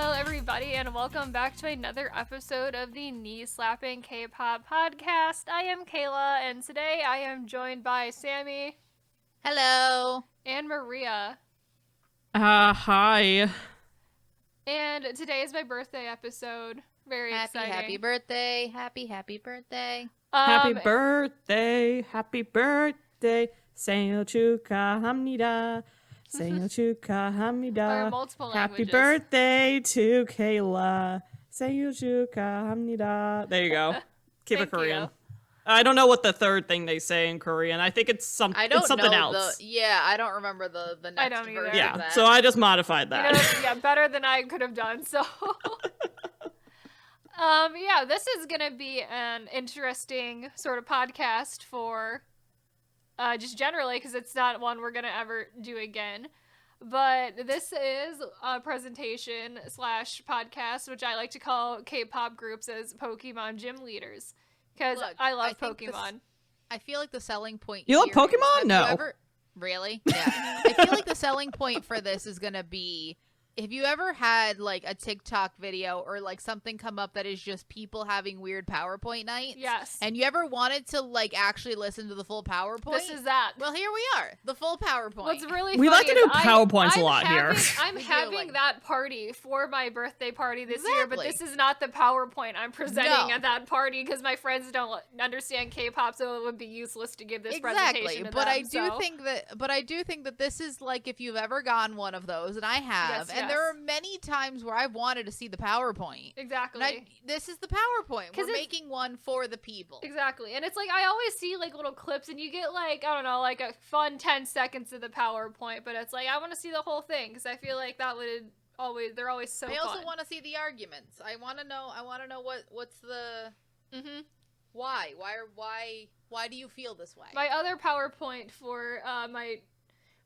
Hello, everybody, and welcome back to another episode of the Knee-Slapping K-Pop podcast. I am Kayla, and today I am joined by Sammy. Hello. And Maria. Hi. And today is my birthday episode. Very exciting. Happy birthday. Happy birthday. Happy birthday. Happy birthday. 생일 축하합니다. 생일 축하합니다. There are multiple Happy languages. birthday to Kayla. 생일 축하합니다. There you go. Keep it Korean. You. I don't know what the third thing they say in Korean. I think it's something else. I don't remember the next I don't either. version Yeah, of that. so I just modified that. Yeah, better than I could have done, so... yeah, this is gonna be an interesting sort of podcast for just generally, because it's not one we're gonna ever do again. But this is a presentation / podcast, which I like to call K-pop groups as Pokemon gym leaders, because I love Pokemon. I feel like the selling point. You love Pokemon? No. Really? Yeah. I feel like the selling point for this is gonna be. If you ever had, like, a TikTok video or, like, something come up that is just people having weird PowerPoint nights. Yes. And you ever wanted to, like, actually listen to the full PowerPoint? This is that. Well, here we are. The full PowerPoint. What's really funny we like to do PowerPoints I'm a lot having, here. I'm having that party for my birthday party this year, but Exactly. this is not the PowerPoint I'm presenting No. at that party because my friends don't understand K-pop, so it would be useless to give this Exactly, presentation to but them, I do think that this is like if you've ever gone one of those, and I have, Yes, and there are many times where I've wanted to see the PowerPoint. Exactly. And this is the PowerPoint. 'Cause We're making one for the people. Exactly. And it's like I always see like little clips and you get like, I don't know, like a fun 10 seconds of the PowerPoint, but it's like I want to see the whole thing because I feel like that would they're always so I fun. also want to see the arguments. I want to know what's the why do you feel this way? My other PowerPoint for my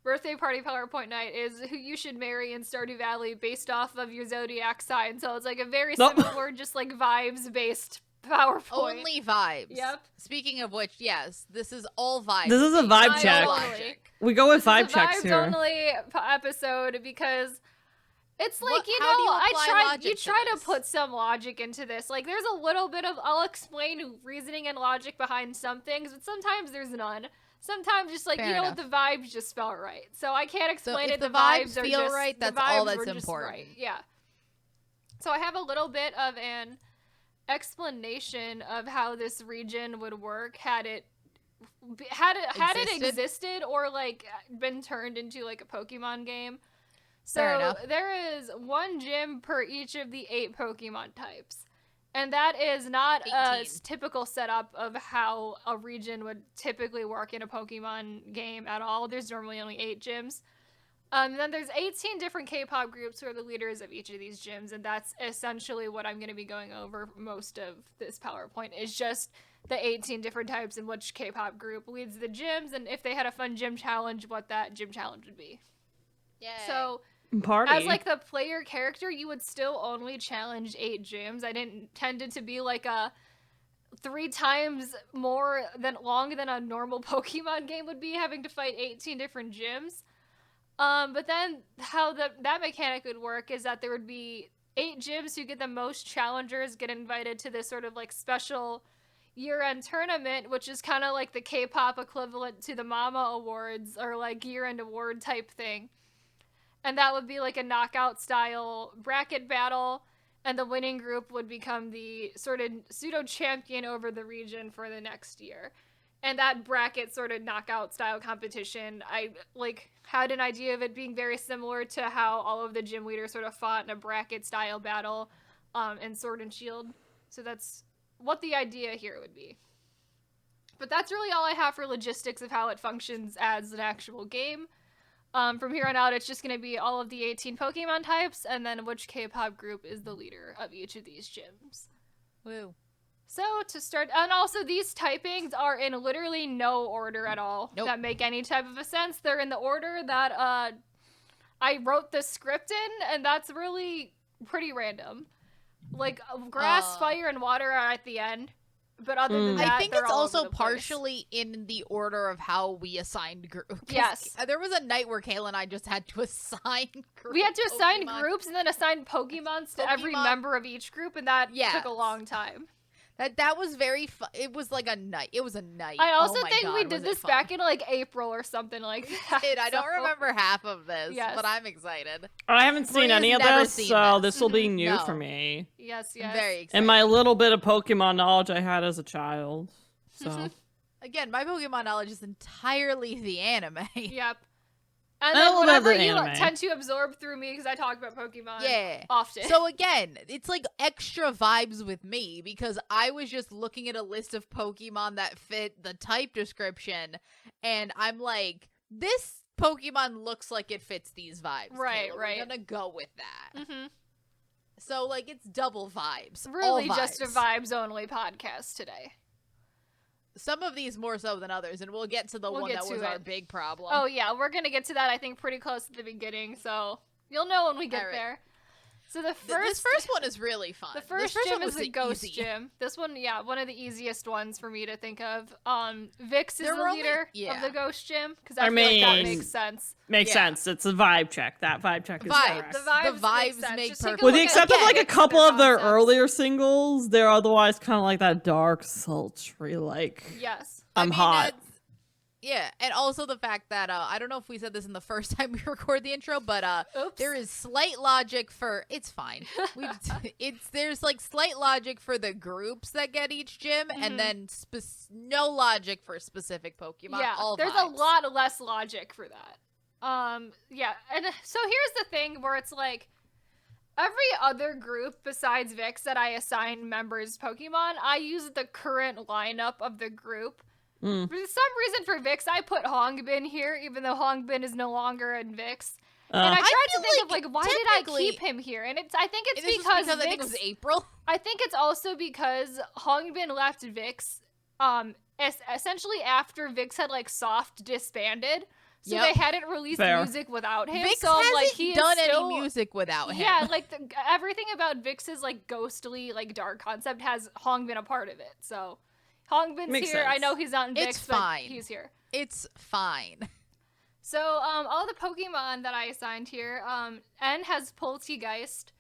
birthday party PowerPoint night is who you should marry in Stardew Valley based off of your zodiac sign. So it's like a very similar, just like vibes based PowerPoint. Only vibes. Yep. Speaking of which, yes, this is all vibes. This is a vibe check. We go with vibe checks here. Vibes only episode because it's like, you try to put some logic into this. Like there's a little bit of, I'll explain reasoning and logic behind some things, but sometimes there's none. Sometimes just like, Fair enough. the vibes just felt right. So I can't explain so it. If the vibes feel just, right, that's the vibes all that's were just important. Right. Yeah. So I have a little bit of an explanation of how this region would work had it existed or like been turned into like a Pokemon game. So there is one gym per each of the 8 Pokemon types. And that is not 18. a typical setup of how a region would typically work in a Pokemon game at all. There's normally only 8 gyms. Then there's 18 different K-pop groups who are the leaders of each of these gyms, and that's essentially what I'm going to be going over most of this PowerPoint, is just the 18 different types in which K-pop group leads the gyms, and if they had a fun gym challenge, what that gym challenge would be. Yay. So... Party. As like the player character, you would still only challenge 8 gyms. I didn't intend it to be like a 3 times more long than a normal Pokemon game would be, having to fight 18 different gyms. But then how that mechanic would work is that there would be 8 gyms who get the most challengers get invited to this sort of like special year-end tournament, which is kind of like the K-pop equivalent to the Mama Awards or like year-end award type thing. And that would be like a knockout style bracket battle, and the winning group would become the sort of pseudo champion over the region for the next year. And that bracket sort of knockout style competition, I like had an idea of it being very similar to how all of the gym leaders sort of fought in a bracket style battle in Sword and Shield. So that's what the idea here would be. But that's really all I have for logistics of how it functions as an actual game. From here on out, it's just going to be all of the 18 Pokemon types, and then which K-pop group is the leader of each of these gyms. Woo. So, to start, and also these typings are in literally no order at all that make any type of a sense. They're in the order that I wrote the script in, and that's really pretty random. Like, grass, fire, and water are at the end. But other than that, I think they're it's all also over the place. partially in the order of how we assigned groups. Yes. There was a night where Kayla and I just had to assign groups. We had to assign Pokemon. groups and then assign Pokemons to every member of each group, and that took a long time. That was very fun. It was like a night. It was a night. I also Oh my think God, we was did it this fun. back in like April or something like that. I don't so- remember half of this, Yes. but I'm excited. I haven't seen Maria's any of never this, seen so this. this will be new No. for me. Yes, I'm yes. very excited. And my little bit of Pokemon knowledge I had as a child. So Again, my Pokemon knowledge is entirely the anime. Yep. And I then love whatever the you anime. tend to absorb through me because I talk about Pokemon Yeah. often. So again, it's like extra vibes with me because I was just looking at a list of Pokemon that fit the type description, and I'm like, this Pokemon looks like it fits these vibes. Right, Kayla. right. We're gonna go with that. Mhm. So like, it's double vibes. Really all just a vibes. vibes only podcast today. Some of these more so than others, and we'll get to the We'll one get that to was our it. big problem. Oh yeah, we're gonna get to that I think pretty close at the beginning, so you'll know when we get All right. there. So the This first one is really fun. The This first one gym was is the ghost easy. gym. This one, yeah, one of the easiest ones for me to think of. Vix is There the were only- leader of yeah. the ghost gym because I I feel like that mean- makes sense. makes Yeah. sense. It's a vibe check. That vibe check is Vibes. correct. The vibes, The vibes make, sense. make Just take a perfect- With look the at exception of Vix like a and couple of their concepts. earlier singles, they're otherwise kind of like that dark, sultry, like Yes. I'm hot. that's- Yeah, and also the fact that I don't know if we said this in the first time we record the intro, but Oops. there is slight logic for it's fine. There's like slight logic for the groups that get each gym, and then no logic for specific Pokemon. Yeah, all there's vibes. a lot less logic for that. Yeah, and so here's the thing where it's like every other group besides Vix that I assign members Pokemon, I use the current lineup of the group. For some reason for Vix, I put Hongbin here, even though Hongbin is no longer in Vix. And I tried to feel think of like like why did I technically- keep him here? And I think it's This was because I think it Vix, was April. I think it's also because Hongbin left Vix essentially after Vix had like soft disbanded. So Yep. they hadn't released Fair. music without him. Vix so hasn't like he done is still, any music without him. Yeah, like everything about Vix's like ghostly like dark concept has Hongbin a part of it. So Hongbin's Makes here. I sense. know he's not in Vix, It's but fine. he's here. It's fine. So all the Pokemon that I assigned here, N has Poltegeist,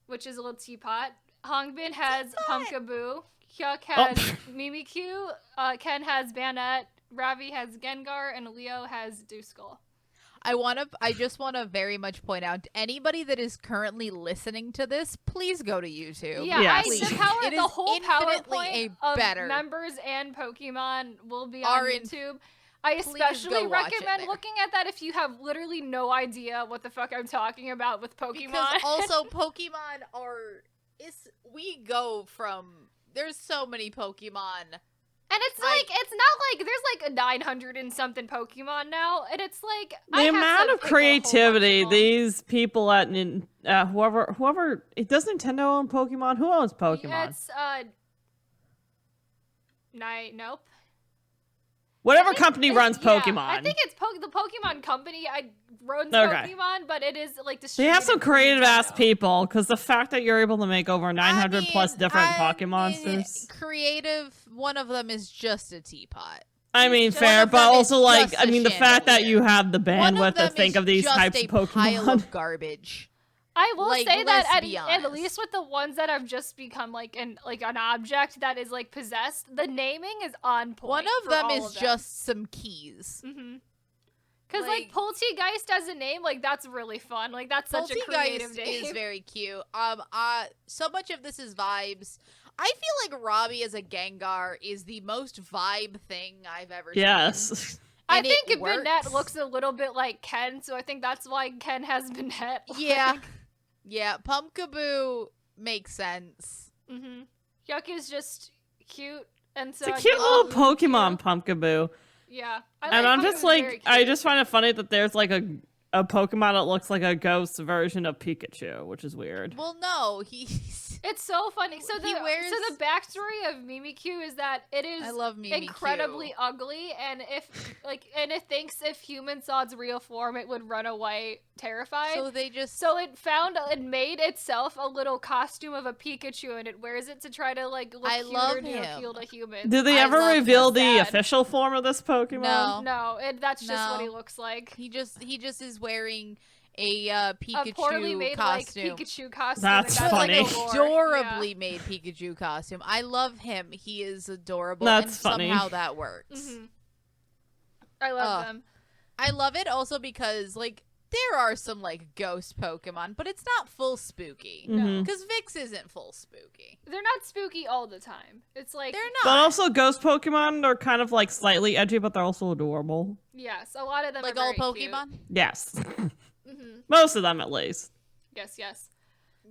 which is a little teapot. Hongbin has Pumpkaboo. Hyuk has Mimikyu. Ken has Banette. Ravi has Gengar, and Leo has Duskull. I just want to very much point out to anybody that is currently listening to this, please go to YouTube. Yeah, Yes. the It whole is infinitely PowerPoint a of better- members and Pokemon will be Are on in- YouTube. I Please especially go watch it recommend there. looking at that if you have literally no idea what the fuck I'm talking about with Pokemon. Because also Pokemon we go from there's so many Pokemon. And it's like, it's not like there's like a 900 and something Pokemon now, and it's like I The have amount to of pick a whole bunch creativity of them. these people at whoever it does Nintendo own Pokemon? Who owns Pokemon? It's nope. Whatever I think company it's- runs yeah, Pokemon. I think it's the Pokemon Company. I runs Okay. Pokemon, but it is like They distributed have some through creative ass Nintendo. people, because the fact that you're able to make over 900 plus different I Pokemon mean, monsters. Creative. One of them is just a teapot. I mean, one fair, of but them is also like, just I a mean, the fact that chandelier. you have the One bandwidth of to them think is of these just types a of Pokemon. pile of garbage. I will Like, say that let's be at honest. least with the ones that have just become like an object that is like possessed, the naming is on point. One of for them all is of them. just some keys. Because like Poltegeist as a name, like that's really fun. Like that's such a creative Poltergeist name. is very cute. So much of this is vibes. I feel like Robbie as a Gengar is the most vibe thing I've ever seen. Yes. I And think it Banette works. looks a little bit like Ken, so I think that's why Ken has Banette. Yeah. Yeah, Pumpkaboo makes sense. Yuck is just cute, and so It's a I cute think- little Pokemon, Pumpkaboo. Yeah, And I'm Pumpkaboo's just very like, cute. I just find it funny that there's like a Pokemon that looks like a ghost version of Pikachu, which is weird. Well, no, he's. It's so funny. So He wears- so the backstory of Mimikyu is that it is I love Mimikyu. incredibly ugly, and it thinks if humans saw its real form, it would run away terrified. So it made itself a little costume of a Pikachu, and it wears it to try to like look I cuter love to him. appeal to humans. Did they I ever love him. reveal the Sad. official form of this Pokemon? No. No, that's just what No. he looks like. he just is wearing a A poorly Pikachu made costume. like Pikachu costume. That's and funny. like, the lore. Adorably made Pikachu costume. I love him. He is adorable. That's and funny. Somehow that works. Yeah. I love them. I love it also because like there are some like ghost Pokemon, but it's not full spooky. Mhm. Because Vix isn't full spooky. They're not spooky all the time. It's like They're But not. also, ghost Pokemon are kind of like slightly edgy, but they're also adorable. yes, a lot of them Like are all very cute. Pokemon. Yes. Mhm. Most of them, at least. Yes.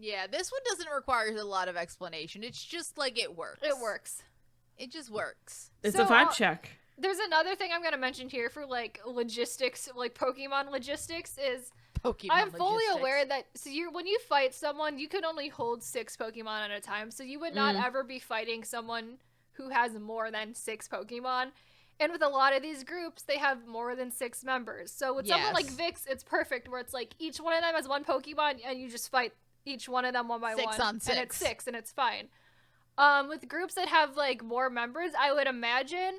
Yeah, this one doesn't require a lot of explanation. It's just like it works. It works. It just works. It's So, a vibe check. There's another thing I'm gonna mention here for like logistics, like Pokemon logistics is Pokemon. I'm fully logistics. aware that when you fight someone, you can only hold 6 Pokemon at a time. So you would not ever be fighting someone who has more than 6 Pokemon. And with a lot of these groups, they have more than 6 members. So with someone like Yes. Vix, it's perfect where it's like each one of them has 1 Pokemon and you just fight each one of them one by 6 one. on 6. And it's 6 and it's fine. With groups that have like more members, I would imagine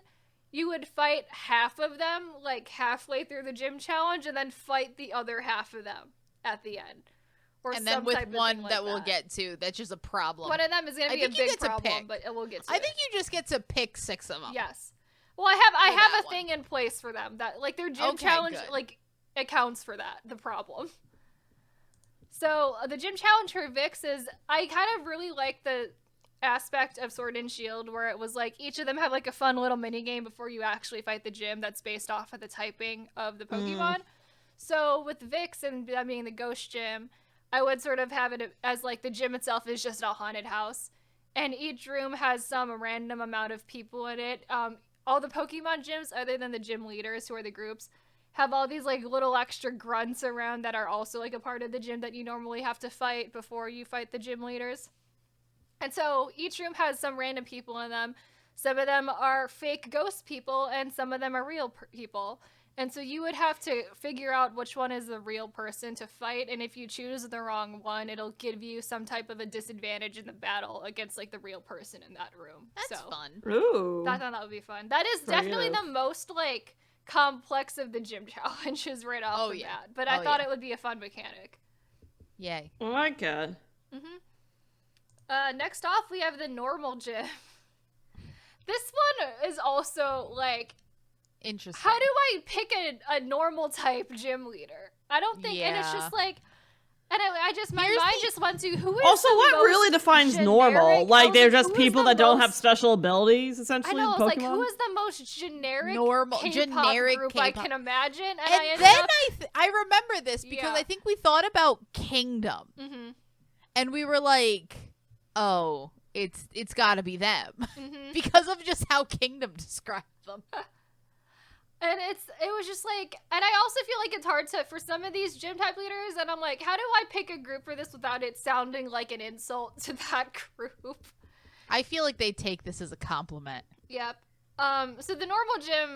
you would fight half of them like halfway through the gym challenge and then fight the other half of them at the end. Or And then some with type of one thing that like we'll get to, that's just a problem. One of them is going I to be a think you big get to problem, pick. but we'll get to I it. think you just get to pick 6 of them. Yes. Well, I have For that a one. thing in place for them that like their gym Okay, challenge good. like accounts for that the problem. So the gym challenge for Vix is I kind of really like the aspect of Sword and Shield where it was like each of them have like a fun little mini game before you actually fight the gym that's based off of the typing of the Pokemon. So with Vix and that being the ghost gym, I would sort of have it as like the gym itself is just a haunted house. And each room has some random amount of people in it. All the Pokemon gyms, other than the gym leaders, who are the groups, have all these like little extra grunts around that are also like a part of the gym that you normally have to fight before you fight the gym leaders. And so each room has some random people in them. Some of them are fake ghost people, and some of them are real people. And so you would have to figure out which one is the real person to fight, and if you choose the wrong one, it'll give you some type of a disadvantage in the battle against like the real person in that room. That's so, fun. Ooh. I thought that would be fun. That is definitely Creative. the most like complex of the gym challenges right off Oh, the yeah. bat. But I Oh, thought yeah. it would be a fun mechanic. Yay. Oh my god. Next off, we have the normal gym. This one is also like, Interesting. how do I pick a normal type gym leader? I don't think, and it's Yeah. just like, and I just my Here's mind the- just went to who is Also, the what most really defines normal? generic- I Like, was they're just who is people the that don't have most- special abilities, I essentially. know, it's Pokemon? like who is the most generic Normal- K-pop generic group I K-pop. can imagine, and And I ended then up. I remember this because Yeah. I think we thought about Kingdom, Mhm, and we were like, "Oh, it's got to be them," mhm. because of just how Kingdom described them. And it was just like, and I also feel like it's hard to for some of these gym type leaders, and I'm like, how do I pick a group for this without it sounding like an insult to that group? I feel like they take this as a compliment. Yep. So the normal gym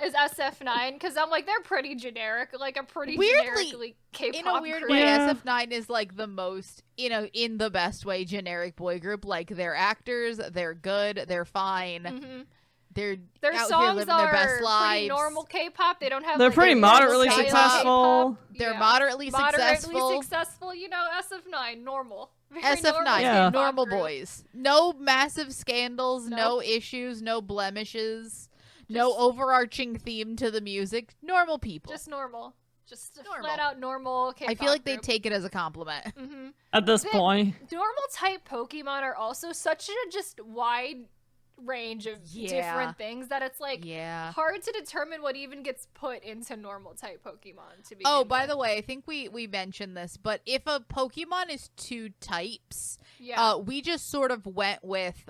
is SF9 because I'm like they're pretty generic, like a pretty Weirdly, generically K-pop In a weird group. way, Yeah. SF9 is like the most, in the best way, generic boy group. Like, they're actors, they're good, they're fine, Mhm. they're Their out here songs living are their best pretty lives. normal K-pop. They don't have. They're like, pretty a moderately style of successful. K-pop. They're Yeah. moderately Moderately successful. successful. You know, SF9, normal. Very SF9, normal Yeah. K-pop normal group. boys. No massive scandals, no Nope. issues, no blemishes, no Just- overarching theme to the music. Normal people. Just normal. Just Normal. flat out normal K-pop I feel like they group. take it as a compliment. Mhm. At this The- point. Normal type Pokemon are also such a just wide range of Yeah. different things that it's like Yeah. hard to determine what even gets put into normal type Pokemon to be. Oh, by the way, I think we mentioned this, but if a Pokemon is 2 types, yeah, we just sort of went with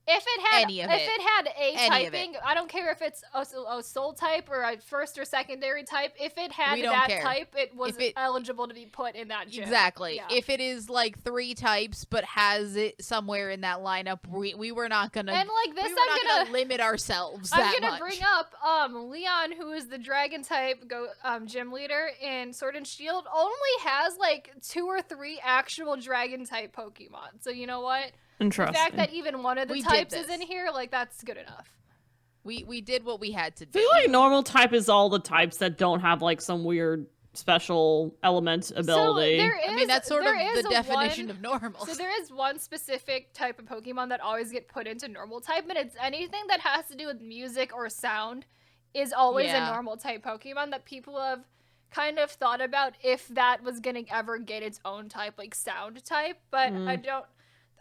If it had Any of if it. it had a Any of typing, I don't care if it's a soul type or a first or secondary type. If it had We don't that care. type, it was If it- eligible to be put in that gym. Exactly. Yeah. If it is like 3 types but has it somewhere in that lineup, we were not gonna. And like this, we were not gonna limit ourselves that I'm gonna much. bring up Leon, who is the dragon type gym leader in Sword and Shield, only has like 2 or 3 actual dragon type Pokemon. So you know what? Interesting. The fact that even one of the We did types is this. in here, like that's good enough. We did what we had to I do. feel like normal type is all the types that don't have like some weird special element ability. So there is, I mean, that's sort of there is the a definition one, of normal. So there is one specific type of Pokemon that always get put into normal type, and it's anything that has to do with music or sound is always Yeah. a normal type Pokemon that people have kind of thought about if that was gonna ever get its own type, like sound type, but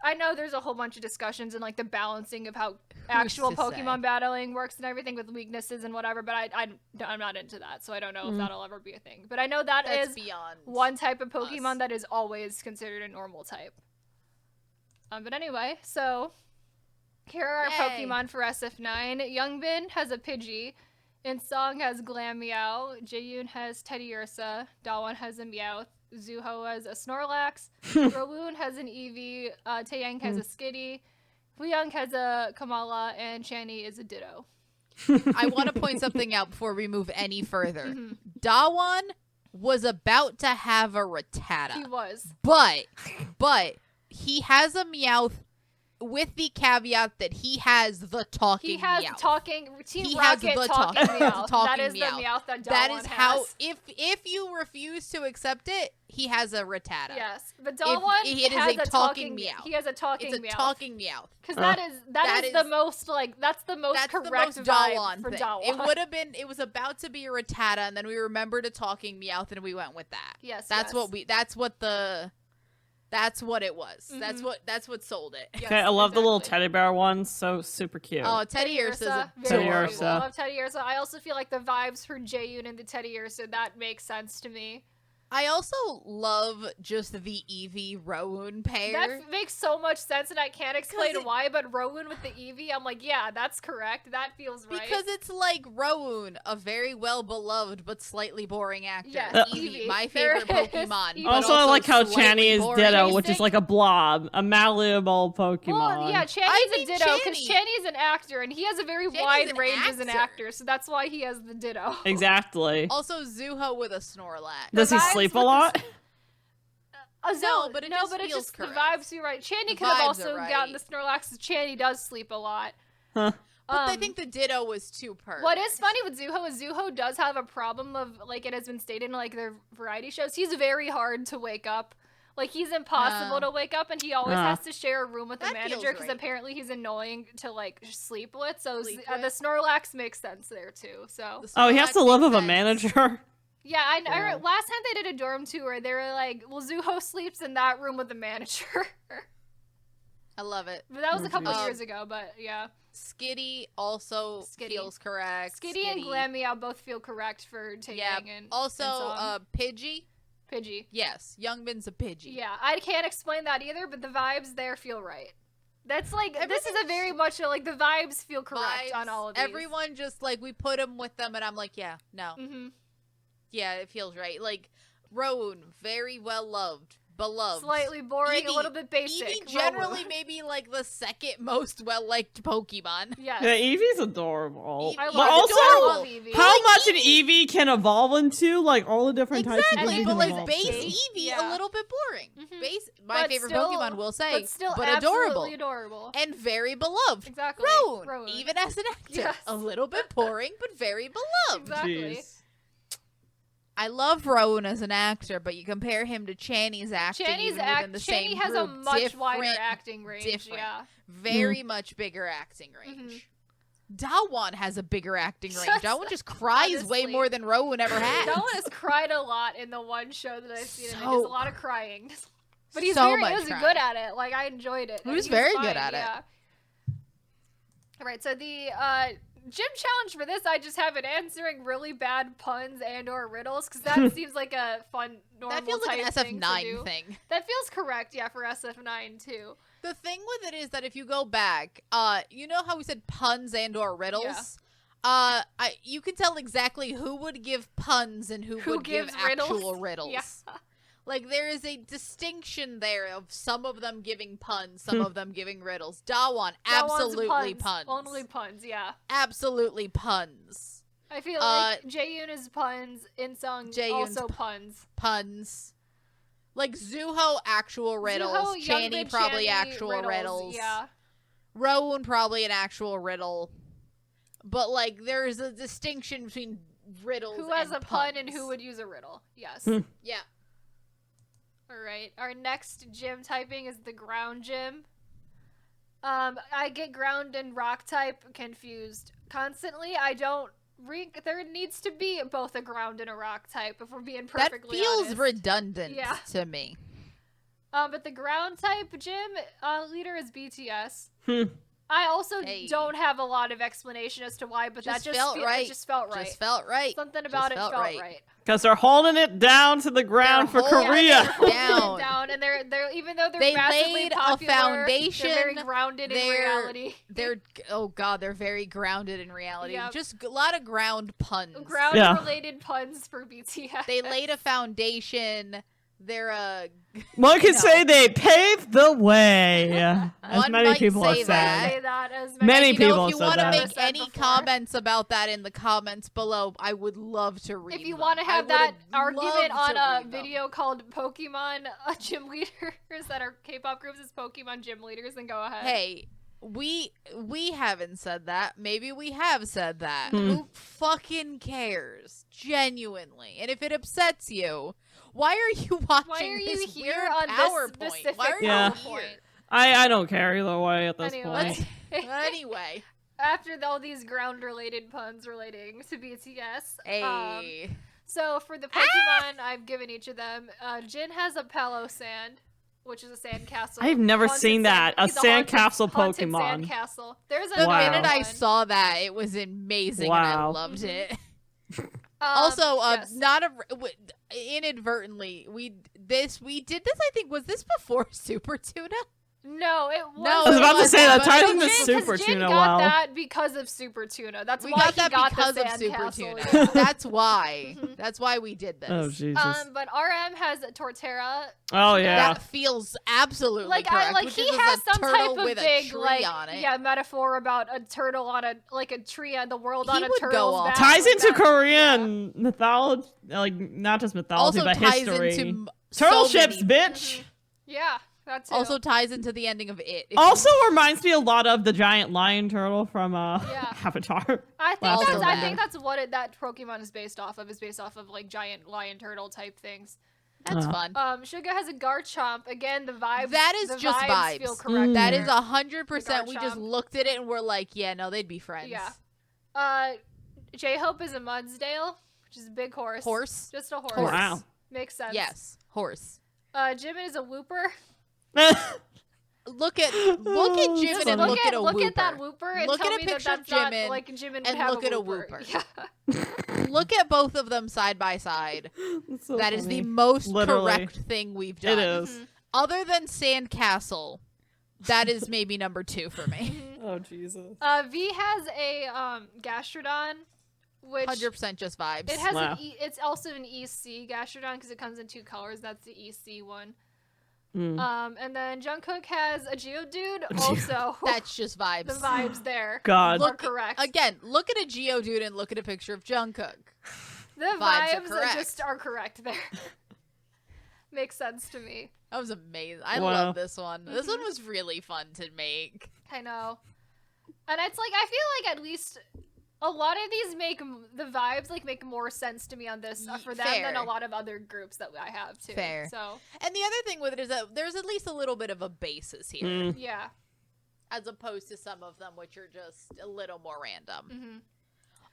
I know there's a whole bunch of discussions and like the balancing of how actual to Pokemon say? battling works and everything with weaknesses and whatever, but I'm not into that, so I don't know if that'll ever be a thing. But I know That's is beyond one type of Pokemon us. that is always considered a normal type. But anyway, so here are our Yay. Pokemon for SF9. Youngbin has a Pidgey. Insong has Glameow. Jaeyoon has Teddiursa. Dawan has a Meowth. Zuho has a Snorlax. Rowoon has an Eevee. Taeyang has a Skitty. Huyang has a Kamala. And Chani is a Ditto. I want to point something out before we move any further. Dawan was about to have a Rattata. He was. But he has a Meowth with the caveat that he has the talking He has Meowth. talking. Team He has Rocket the talking Meowth. talking That is Meowth. the Meowth that Dawan That is how has. if you refuse to accept it, he has a Rattata. Yes, but Dawan it is has a a talking Meowth. Meowth. He has a talking It's a Meowth. talking Meowth. Because Huh. that is the most like that's the most That's correct the most vibe Dawan for thing. Dawan. It was about to be a Rattata, and then we remembered a talking Meowth, and we went with that. Yes, That's what it was. Mhm. That's what sold it. Yes, Okay, I love the little exactly. teddy bear one. So super cute. Oh, Teddy Ursa is very Teddiursa. cute. I love Teddiursa. I also feel like the vibes for Jaeyoon and the Teddiursa, that makes sense to me. I also love just the Eevee Rowoon pair. That makes so much sense, and I can't explain 'Cause why, but Rowoon with the Eevee, I'm like, yeah, that's correct. That feels right. Because it's like Rowoon, a very well beloved but slightly boring actor. Yes, Eevee, Eevee. my There favorite is Pokemon. Eevee. but Also, I like how slightly Channy is boring. Ditto, Can which you is say- like a blob, a malleable Pokemon. Well, yeah, Channy's I a mean, Ditto because Channy- Channy's an actor, and he has a very Channy's wide an range as an actor. actor, so that's why he has the Ditto. Exactly. Also, Zuho with a Snorlax. Does he vibes sleep a with the lot? No, but it just it's feels just correct. the vibes. You're right. Channy The could have vibes also are gotten right. the Snorlax. Channy does sleep a lot. Huh. But I think the Ditto was too perfect. What is funny with Zuho is Zuho does have a problem of, like, it has been stated in like their variety shows. He's very hard to wake up. Like, he's impossible to wake up, and he always has to share a room with the That feels manager because right. apparently he's annoying to like sleep with. So Sleep the with. Snorlax makes sense there too. So The Oh, he has Snorlax to live makes with a sense. manager. yeah, I Yeah. last time they did a dorm tour, they were like, well, Zuho sleeps in that room with the manager. I love it. But that was a couple geez. years ago, but yeah. Skitty also Skitty. feels correct. Skitty and Glameow both feel correct for Taeyang Yeah. and Also, and Pidgey. Pidgey. Yes, Youngmin's a Pidgey. Yeah, I can't explain that either, but the vibes there feel right. That's like this is a very much like the vibes feel correct on all of these. Everyone just like we put them with them, and I'm like, yeah, no, Mm-hmm. yeah, it feels right. Like Rowoon, very well loved, beloved. Slightly boring, a Eevee- little bit basic. Eevee generally Rowoon. maybe like the second most well liked Pokemon. Yes. Yeah, Eevee's adorable. Eevee- I But love also, adorable Eevee. how Like much an Eevee- Eevee can evolve into, like all the different types of Exactly, Eevee but can like evolve base to. Eevee Yeah. a little bit boring. Mhm. Base my But favorite still- Pokemon, will say, but still but absolutely adorable adorable. and very beloved. Exactly. Rowoon, even as an actor, Yes. a little bit boring but very beloved. Exactly. Jeez. I love Rowan as an actor, but you compare him to Channy's acting, Channy's even within the same Channy has a group, much wider different, acting range. different. Yeah. very much bigger acting range. Dawan has a bigger acting range. Just- Dawan just cries way honestly. more than Rowan ever had. That one has cried a lot in the one show that I've seen. And So- there's a lot of crying. But he's So very much he was crying. good at it. Like I enjoyed it. He and was very fine, good at it. yeah. All right, so the gym challenge for this, I just have it answering really bad puns and or riddles, because that seems like a fun, normal That feels like an type thing to do. SF9 thing. That feels correct, yeah, for SF9 too. The thing with it is that if you go back, you know how we said puns and or riddles? You can tell exactly who would give puns and who would give gives riddles? actual riddles. Yeah. Like, there is a distinction there of some of them giving puns, some of them giving riddles. Dawan, absolutely puns. Only puns, yeah. Absolutely puns. I feel like Jaeyoon is puns, Insung Jaeyoon's also puns. Puns. Like, Zuho, actual riddles. Zuho, Channy, Youngbin, probably Channy, actual riddles. Yeah. Rowoon, probably an actual riddle. But, like, there is a distinction between riddles Who has and a pun puns. and who would use a riddle. Yes. Yeah. Alright, our next gym typing is the ground gym. I get ground and rock type confused constantly. I don't there needs to be both a ground and a rock type, if we're being perfectly That feels honest. redundant Yeah. to me. But the ground type gym leader is BTS. Hmm. I also Hey. don't have a lot of explanation as to why, but that just felt right. It just felt right. Just felt right. Something about it felt felt right. right. Because they're holding it down to the ground They're for holding Korea. it Holding down. it down, and they're even though they're They massively laid a popular, foundation. they're very grounded in reality. They're oh god, they're very grounded in reality. Yep. Just a lot of ground puns. Ground-related puns for BTS. They laid a foundation. They're One could know. say they paved the way, as One many might people say have that. said. Say that as Many you know, people if you said want to that. make Said any before. comments about that in the comments below, I would love to read. If you want to have that argument on a video called Pokemon Gym Leaders that are K-pop groups as Pokemon Gym Leaders, then go ahead. Hey, we haven't said that. Maybe we have said that. Hmm. Who fucking cares? Genuinely. And if it upsets you, why are you watching Why are you this here weird on PowerPoint? this specific Why are you Yeah. PowerPoint? here? I don't care either way at this Anyway. point. Anyway. After all these ground-related puns relating to BTS, Hey. so for the Pokemon, I've given each of them. Jin has a Palo Sand, which is a sandcastle. I've never Haunted seen that. A he's haunted sandcastle haunted Pokemon. Sandcastle. There's The Wow. minute I one. saw that, it was amazing and I Wow. loved it. Also, Also, inadvertently, we did this. I think was this before Super Tuna? no, it was. No, I was about to say that but ties Jin- into Jin- Super 'cause Jin Tuna got well. that because of Super Tuna. That's We why got he that got because the of Super sandcastle, Tuna. yeah. That's why. Mhm. That's why we did this. Oh Jesus. But RM has a Torterra. Oh yeah. That feels absolutely Like correct. like which he is has a some turtle type of with big a tree like on it. metaphor about a turtle on a tree on the world He on a would go turtle's off. back. Ties like into that. Korean mythology, like not just mythology, Also but ties history. into Turtle so ships, many- bitch. Yeah, that's Also ties into the ending of it. If Also reminds me a lot of the giant lion turtle from Yeah. Avatar. I think Also that's I bad. think that's what that Pokemon is based off of. Is based off of like giant lion turtle type things. that's fun. Suga has a Garchomp. Again, the vibes. That is the just vibes. Feel correct. That there. is 100%. We just Garchomp. looked at it and we're like, yeah, no, they'd be friends. Yeah. J-Hope is a Mudsdale, which is a big horse. Horse. Just a horse. Horse. Wow. Makes sense. Yes. Horse. Jimin is a Whooper. Look at Jimin That's and funny. look at a look Whooper. at that Whooper and Look tell at a me picture that of that's not Jimin like Jimin would and have look a at a Whooper. Whooper. Yeah. Look at both of them side by side. That's so That is the funny. most Literally. correct thing we've done. It is. Mhm. Other than Sandcastle, that is maybe number 2 for me. Oh Jesus. V has a Gastrodon, which 100% just vibes. it has Wow. it's also an EC Gastrodon because it comes in 2 colors. That's the EC one. Mm. And then Jungkook has a Geodude. Also, That's just vibes. the vibes there God. are Look- correct. Again, look at a Geodude and look at a picture of Jungkook. The vibes are vibes correct. just are correct there. Makes sense to me. That was amazing. I Wow. love this one. This one was really fun to make. I know. And it's like I feel like at least a lot of these make the vibes like make more sense to me on this for them than Fair. a lot of other groups that I have too. Fair. So And the other thing with it is that there's at least a little bit of a basis here, Mm. yeah. as opposed to some of them which are just a little more random. Mm-hmm.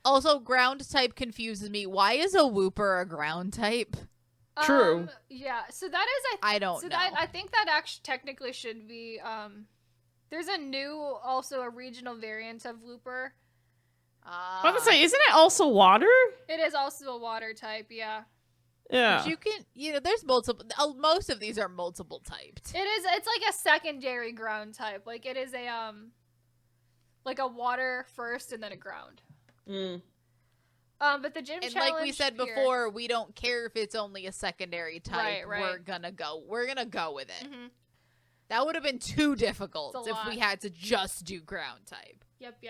Also, ground type confuses me. Why is a Whooper a ground type? True. Yeah. So that is I don't so know. that I think that actually technically should be there's a new also a regional variant of Looper I was gonna say, isn't it also water? It is also a water type, yeah. Yeah. But you can, there's multiple. Most of these are multiple typed. It's like a secondary ground type. Like it is like a water first and then a ground. Mm. But the gym And challenge like we said here- before, we don't care if it's only a secondary type. Right. We're gonna go with it. Mhm. That would have been too difficult It's a if we lot. had to just do ground type. Yep.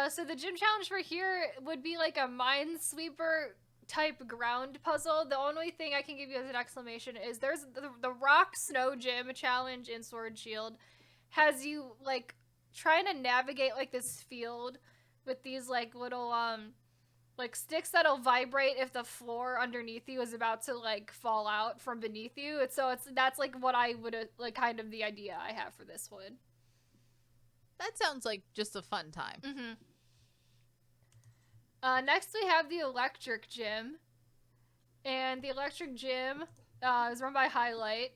So the gym challenge for here would be like a minesweeper type ground puzzle. The only thing I can give you as an exclamation is there's the rock snow gym challenge in Sword Shield has you like trying to navigate like this field with these like little like sticks that'll vibrate if the floor underneath you is about to like fall out from beneath you. That's like what I would like kind of the idea I have for this one. That sounds like just a fun time. Mm-hmm. Next, we have the Electric Gym. And the Electric Gym is run by Highlight.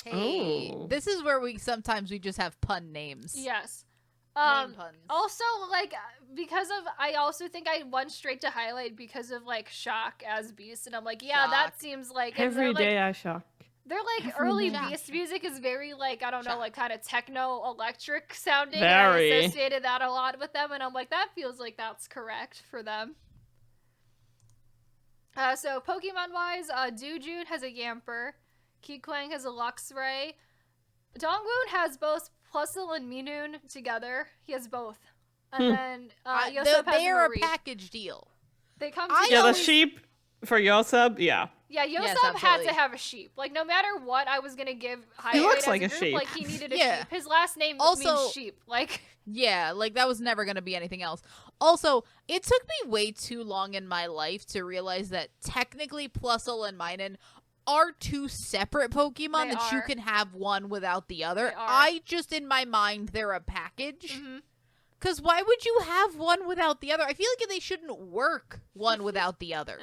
Hey, Oh. this is where we just have pun names. Yes. Name puns. Also, like, I also think I went straight to Highlight because of, like, Shock as Beast. And I'm like, yeah, Shock. that seems like... and Every they're, day I shock. They're like Every early day. Beast music is very like I don't know Shock. like kind of techno electric sounding. Very. And I associated that a lot with them, and I'm like that feels like that's correct for them. So Pokemon wise, Dujun has a Yamper, Keyquang has a Luxray, Dongwoon has both Plusle and Minoon together. He has both, and then Yosef has they are a Marie. package deal. They come I together. Yeah, the always- sheep for Yoseb, yeah. Yeah, Yosef Yes, had absolutely. to have a sheep. Like, no matter what I was gonna give Highlight looks as like a a group, sheep. like he needed a Yeah. sheep. His last name Also- means sheep. Like, Yeah, like that was never going to be anything else. Also, it took me way too long in my life to realize that technically Plusle and Minun are two separate Pokemon They that you are. can have one without the other. They are. I just, in my mind, they're a package. mhm. Because why would you have one without the other? I feel like they shouldn't work one without the other.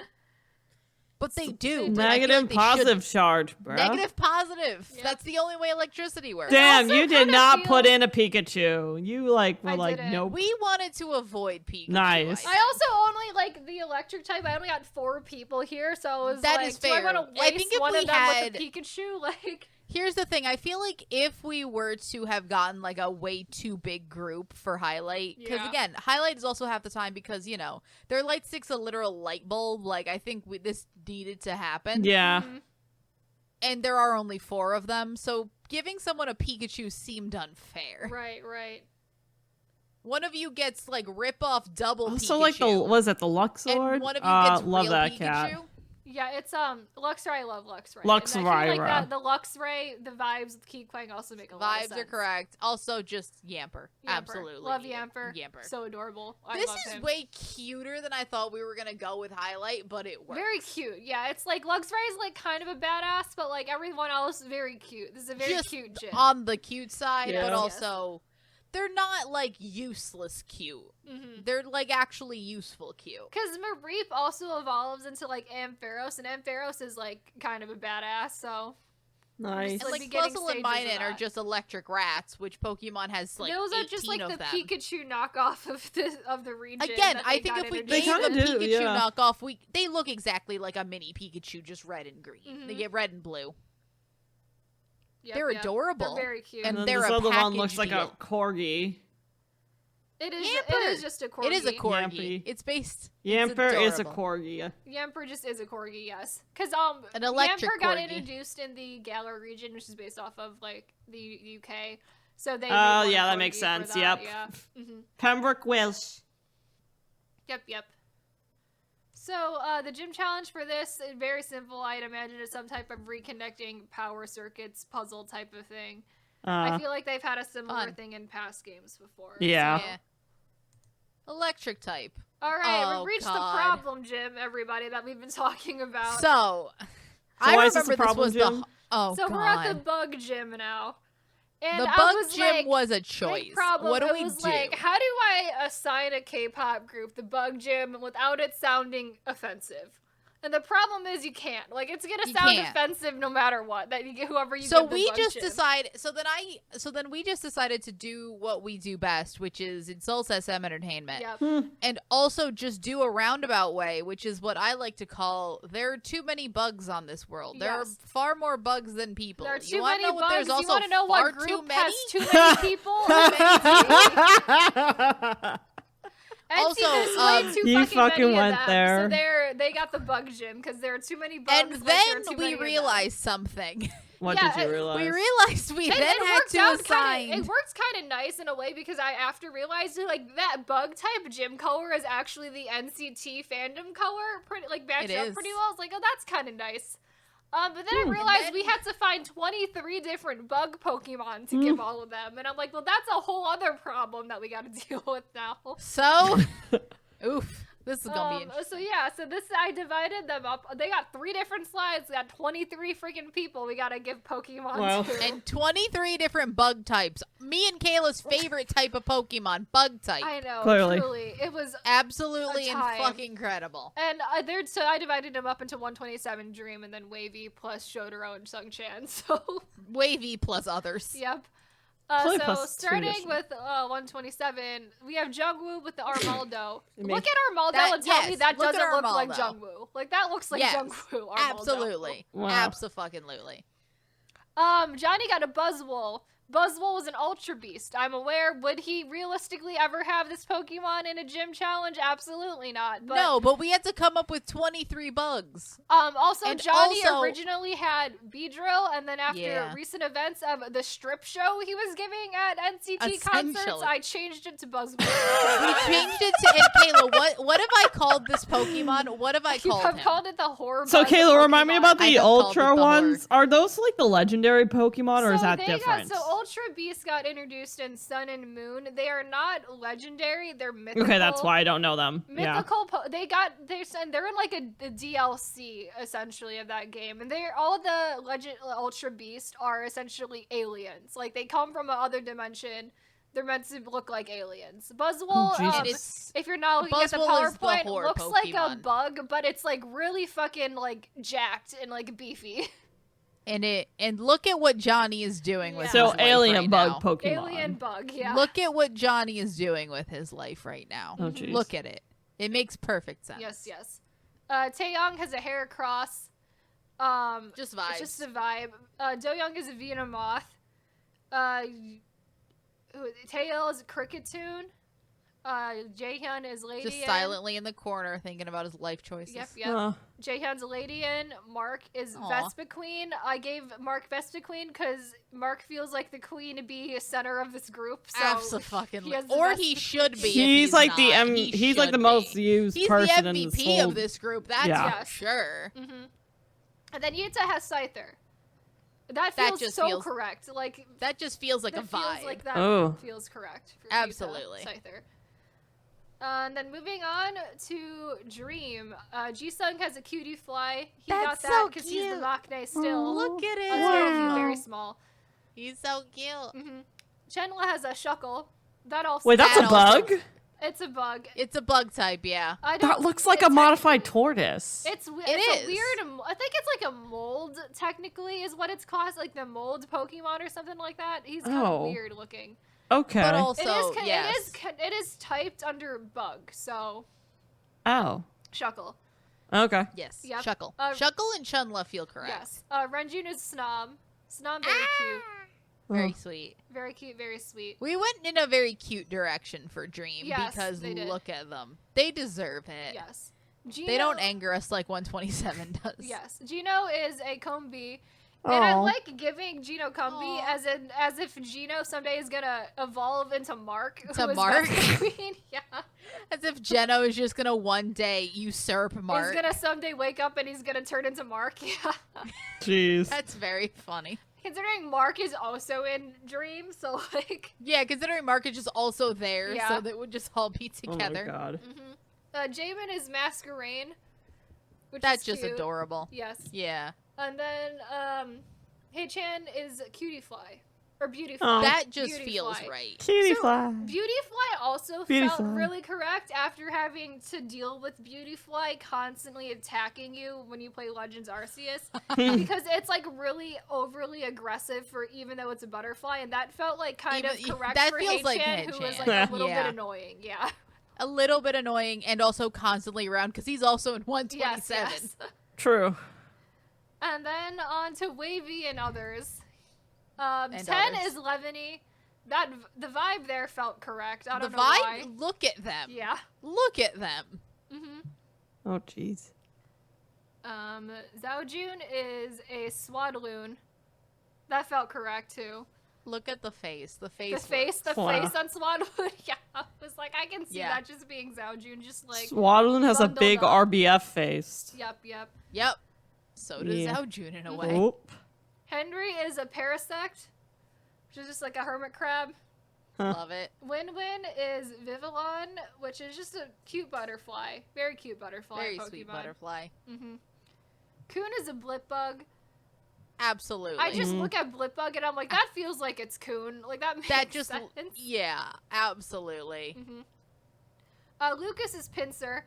But they do. and I feel Negative, like they positive shouldn't. charge, bro. Negative, positive. Yeah. That's the only way electricity works. Damn, also you did kinda not feel- put in a Pikachu. You were I like, didn't. nope. We wanted to avoid Pikachu. Nice. I also only like the electric type. I only got 4 people here, so it was That like, is do I fair. want to I waste think if one we of them had- with a Pikachu? Like, Here's the thing. I feel like if we were to have gotten like a way too big group for Highlight, because Yeah. again, Highlight is also half the time because, their light stick's a literal light bulb. Like, I think this needed to happen. Yeah. mhm. And there are only 4 of them. So giving someone a Pikachu seemed unfair. right. One of you gets like rip off double Also, Pikachu. like was it the Luxord? and one of you gets love real that Pikachu. cat. Yeah, it's Luxray. I love Luxray. Luxray, And I feel right. like the Luxray, the vibes with Keyquang also make a lot of Vibes sense. are correct. Also, just Yamper. Yamper. Absolutely. Love needed. Yamper. Yamper. So adorable. I This love is him. way cuter than I thought we were gonna go with Highlight, but it works. Very cute. Yeah, it's like Luxray is like kind of a badass, but like everyone else, very cute. This is a very Just cute gym. on the cute side, Yeah. but Yes. also they're not like useless cute. Mm-hmm. They're like actually useful cute. Because Mareep also evolves into like Ampharos, and Ampharos is like kind of a badass. So Nice. And Like like beginning Plusle and stages of Minun are that. just electric rats, which Pokemon has like those are 18 just like of the them. Pikachu knockoff of the region. Again, that I they think got if we introduced gave kinda them in. a do, Pikachu yeah. knockoff, they look exactly like a mini Pikachu, just red and green. They Mhm. get red and blue. Yep, they're yep. adorable. They're very cute. And then they're this a other one package looks like deal. a corgi. It is Yamper. just a corgi. It is a corgi. Yampy. It's based. Yamper it's is a adorable. corgi. Yamper just is a corgi, yes. Because An electric Yamper got corgi. introduced in the Galar region, which is based off of like the UK. So they. Oh, made one yeah, a that makes corgi for sense, that, yep. Yeah. hmm Pembroke Welsh. Yep. So the gym challenge for this is very simple. I'd imagine it's some type of reconnecting power circuits puzzle type of thing. I feel like they've had a similar Fun. thing in past games before. Yeah. so- Electric type. All right, Oh, we've reached God. the problem gym, everybody, that we've been talking about. So, I why is this remember a problem, this was Jim? the. Oh, So God. we're at the bug gym now. And The I bug was gym like, was a big choice. problem. What do it we was do? like, how do I assign a K-pop group the bug gym without it sounding offensive? And the problem is you can't. Like, it's gonna You sound can't. offensive no matter what. That you get whoever you So give the we bug just gym. decide. So then we just decided to do what we do best, which is insult SM entertainment, Yep. and also just do a roundabout way, which is what I like to call there are too many bugs on this world. There are Yes. far more bugs than people. There are you too wanna many know what bugs. there's also You want to know far what group too many? has too many people? Also, there's way too You fucking fucking many went of them. there. So they got the bug gym because there are too many bugs. And like there are then too we many of them. realized something. What Yeah, did you realize? We realized we It- then it had worked to out assign. It works kind of nice in a way because I after realized like that bug type gym color is actually the NCT fandom color, pretty like matched It up is. pretty well. I was like, oh, that's kind of nice. But then I Hmm. realized And we then- had to find 23 different bug Pokemon to give all of them, and I'm like, well, that's a whole other problem that we got to deal with now. So, oof, this is gonna be interesting. So yeah, so this I divided them up. They got 3 different slides. We got 23 freaking people we gotta give Pokemon Wow. to. And 23 different bug types. Me and Kayla's favorite type of Pokemon, bug type. I know, Clearly. truly, it was. Absolutely A and time. fucking incredible. And so I divided them up into 127 Dream and then Wavy plus Shotaro and Sung-chan. So Wavy plus others. yep. Probably So plus 2 starting additional. with 127, we have Jungwoo with the Armaldo. Me. Look at Armaldo That- and tell me yes, that look at doesn't look like Armaldo. Jungwoo. Like that looks like Yes, Jungwoo. Armaldo. Absolutely. Wow. Abso-fucking-lutely. Johnny got a Buzzwole. Buzzwole was an Ultra Beast. I'm aware. Would he realistically ever have this Pokemon in a gym challenge? Absolutely not. But, No, but we had to come up with 23 bugs. Also, And Johnny also- originally had Beedrill, and then after Yeah. recent events of the strip show he was giving at NCT concerts, Essentially. I changed it to Buzzwole. We changed it to. And Kayla, what have I called this Pokemon? What have I called I've him? called it the horror. So bug Kayla, remind me Pokemon. about I the have called it Ultra the ones. Are those like the legendary Pokemon, or is So that they different? so Ultra Beast got introduced in Sun and Moon. They are not legendary. They're mythical. Okay, that's why I don't know them. Yeah. Mythical, they're in like a DLC essentially of that game, and they're all the Legend Ultra Beast are essentially aliens. Like they come from another dimension. They're meant to look like aliens. Buzzwole, Oh, Jesus. And it's if you're not looking at the Buzzwole is the PowerPoint, horror looks like a Pokemon. bug, but it's like really fucking like jacked and like beefy. and look at what Johnny is doing with Yeah. his So life alien right bug now. Pokemon. Alien bug, yeah. Look at what Johnny is doing with his life right now. Oh, jeez. Look at it. It makes perfect sense. Yes. Taeyong has a hair cross. Just vibes. It's just a vibe. Do-young is a Venomoth. Taeil is a Cricketune. Jaehyun is Ladian. Just silently in the corner thinking about his life choices. Yep. Uh, Jaehyun's a Ladian. Mark is Aw. Vespa Queen. I gave Mark Vespa Queen because Mark feels like the queen to be a center of this group. So Absolutely. he has the Or best- he should be. if he's like the not. he's like should the most be. used He's the person in this MVP whole. of this group. That's Yeah. for sure. Mhm. And then Yuta has Scyther. That That feels just so feels- correct. Like That just feels like a that vibe. feels like that Oh. feels correct. For Absolutely. Yuta, Scyther. And then moving on to Dream. Jisung has a cutie fly. He got That's that so because he's the cute. Maknae still. Look at it. It's very, Wow. very small. He's so cute. Mm-hmm. Chenla has a shuckle. That also. Wait, that's That a also- bug? It's a bug. It's a bug type, yeah. I don't. That looks like it a modified technically- tortoise. It's It it's is. a weird. I think it's like a mold. Technically, is what it's called, like the mold Pokemon or something like that. He's kind of Oh. weird looking. Okay. But It also, is. yes. It is typed under bug. So Oh. shuckle. Okay. Yes. Yep. Shuckle. Uh, Shuckle and Chunla feel correct. Yes. Renjun is Snom. Snom very cute. Very Oh. sweet. Very cute. Very sweet. We went in a very cute direction for Dream Yes, because they did. look at them. They deserve it. Yes. They don't anger us like 127 does. Yes. Gino is a Combi. And I Aw. like giving Gino Combi Aw. as if Gino someday is gonna evolve into Mark. who To is Mark? Vespa Queen. Yeah. As if Geno is just gonna one day usurp Mark. He's gonna someday wake up and he's gonna turn into Mark. Yeah. Jeez. That's very funny. Considering Mark is also in Dream, so like. Yeah, considering Mark is just also there, Yeah. so that would just all be Oh my together. god. Jamin is Masquerain. Which That's is just cute. adorable. Yes. Yeah. And then Hei-chan is Cutie Fly. Or Beauty Oh. Fly. That just Beauty feels Fly. right. Cutie So, fly. Beauty Fly also Beauty felt Fly. really correct after having to deal with Beauty Fly constantly attacking you when you play Legends Arceus. Because it's like really overly aggressive for even though it's a butterfly, and that felt like kind of correct that for feels like Hei-chan, who was Hei-chan. like a little Yeah. bit annoying. Yeah. A little bit annoying and also constantly around because he's also in 127. Yes. True. And then on to Wavy and others. And 10 others. is Levany. The vibe there felt correct. I The don't know why. vibe, look at them. Yeah. Look at them. Mm-hmm. Oh, jeez. Zhaojun is a Swadloon. That felt correct too. Look at the face. The The face. face Wow. on Swadloon. Yeah, I was like, I can see Yeah. that just being Zhaojun, just like. Swaddling has a bundled big up. RBF face. Yep, yep. Yep. So does Yeah. Zhaojun in a way. Oh. Henry is a Parasect, which is just like a hermit crab. Love it. Win-Win is Vivillon, which is just a cute butterfly. Very cute butterfly. Very Pokemon. sweet butterfly. Mm-hmm. Coon is a Blipbug. Absolutely. I just Mhm. look at Blipbug and I'm like, that feels like it's Coon. Like that makes that just sense. yeah, absolutely. Mm-hmm. Lucas is Pincer.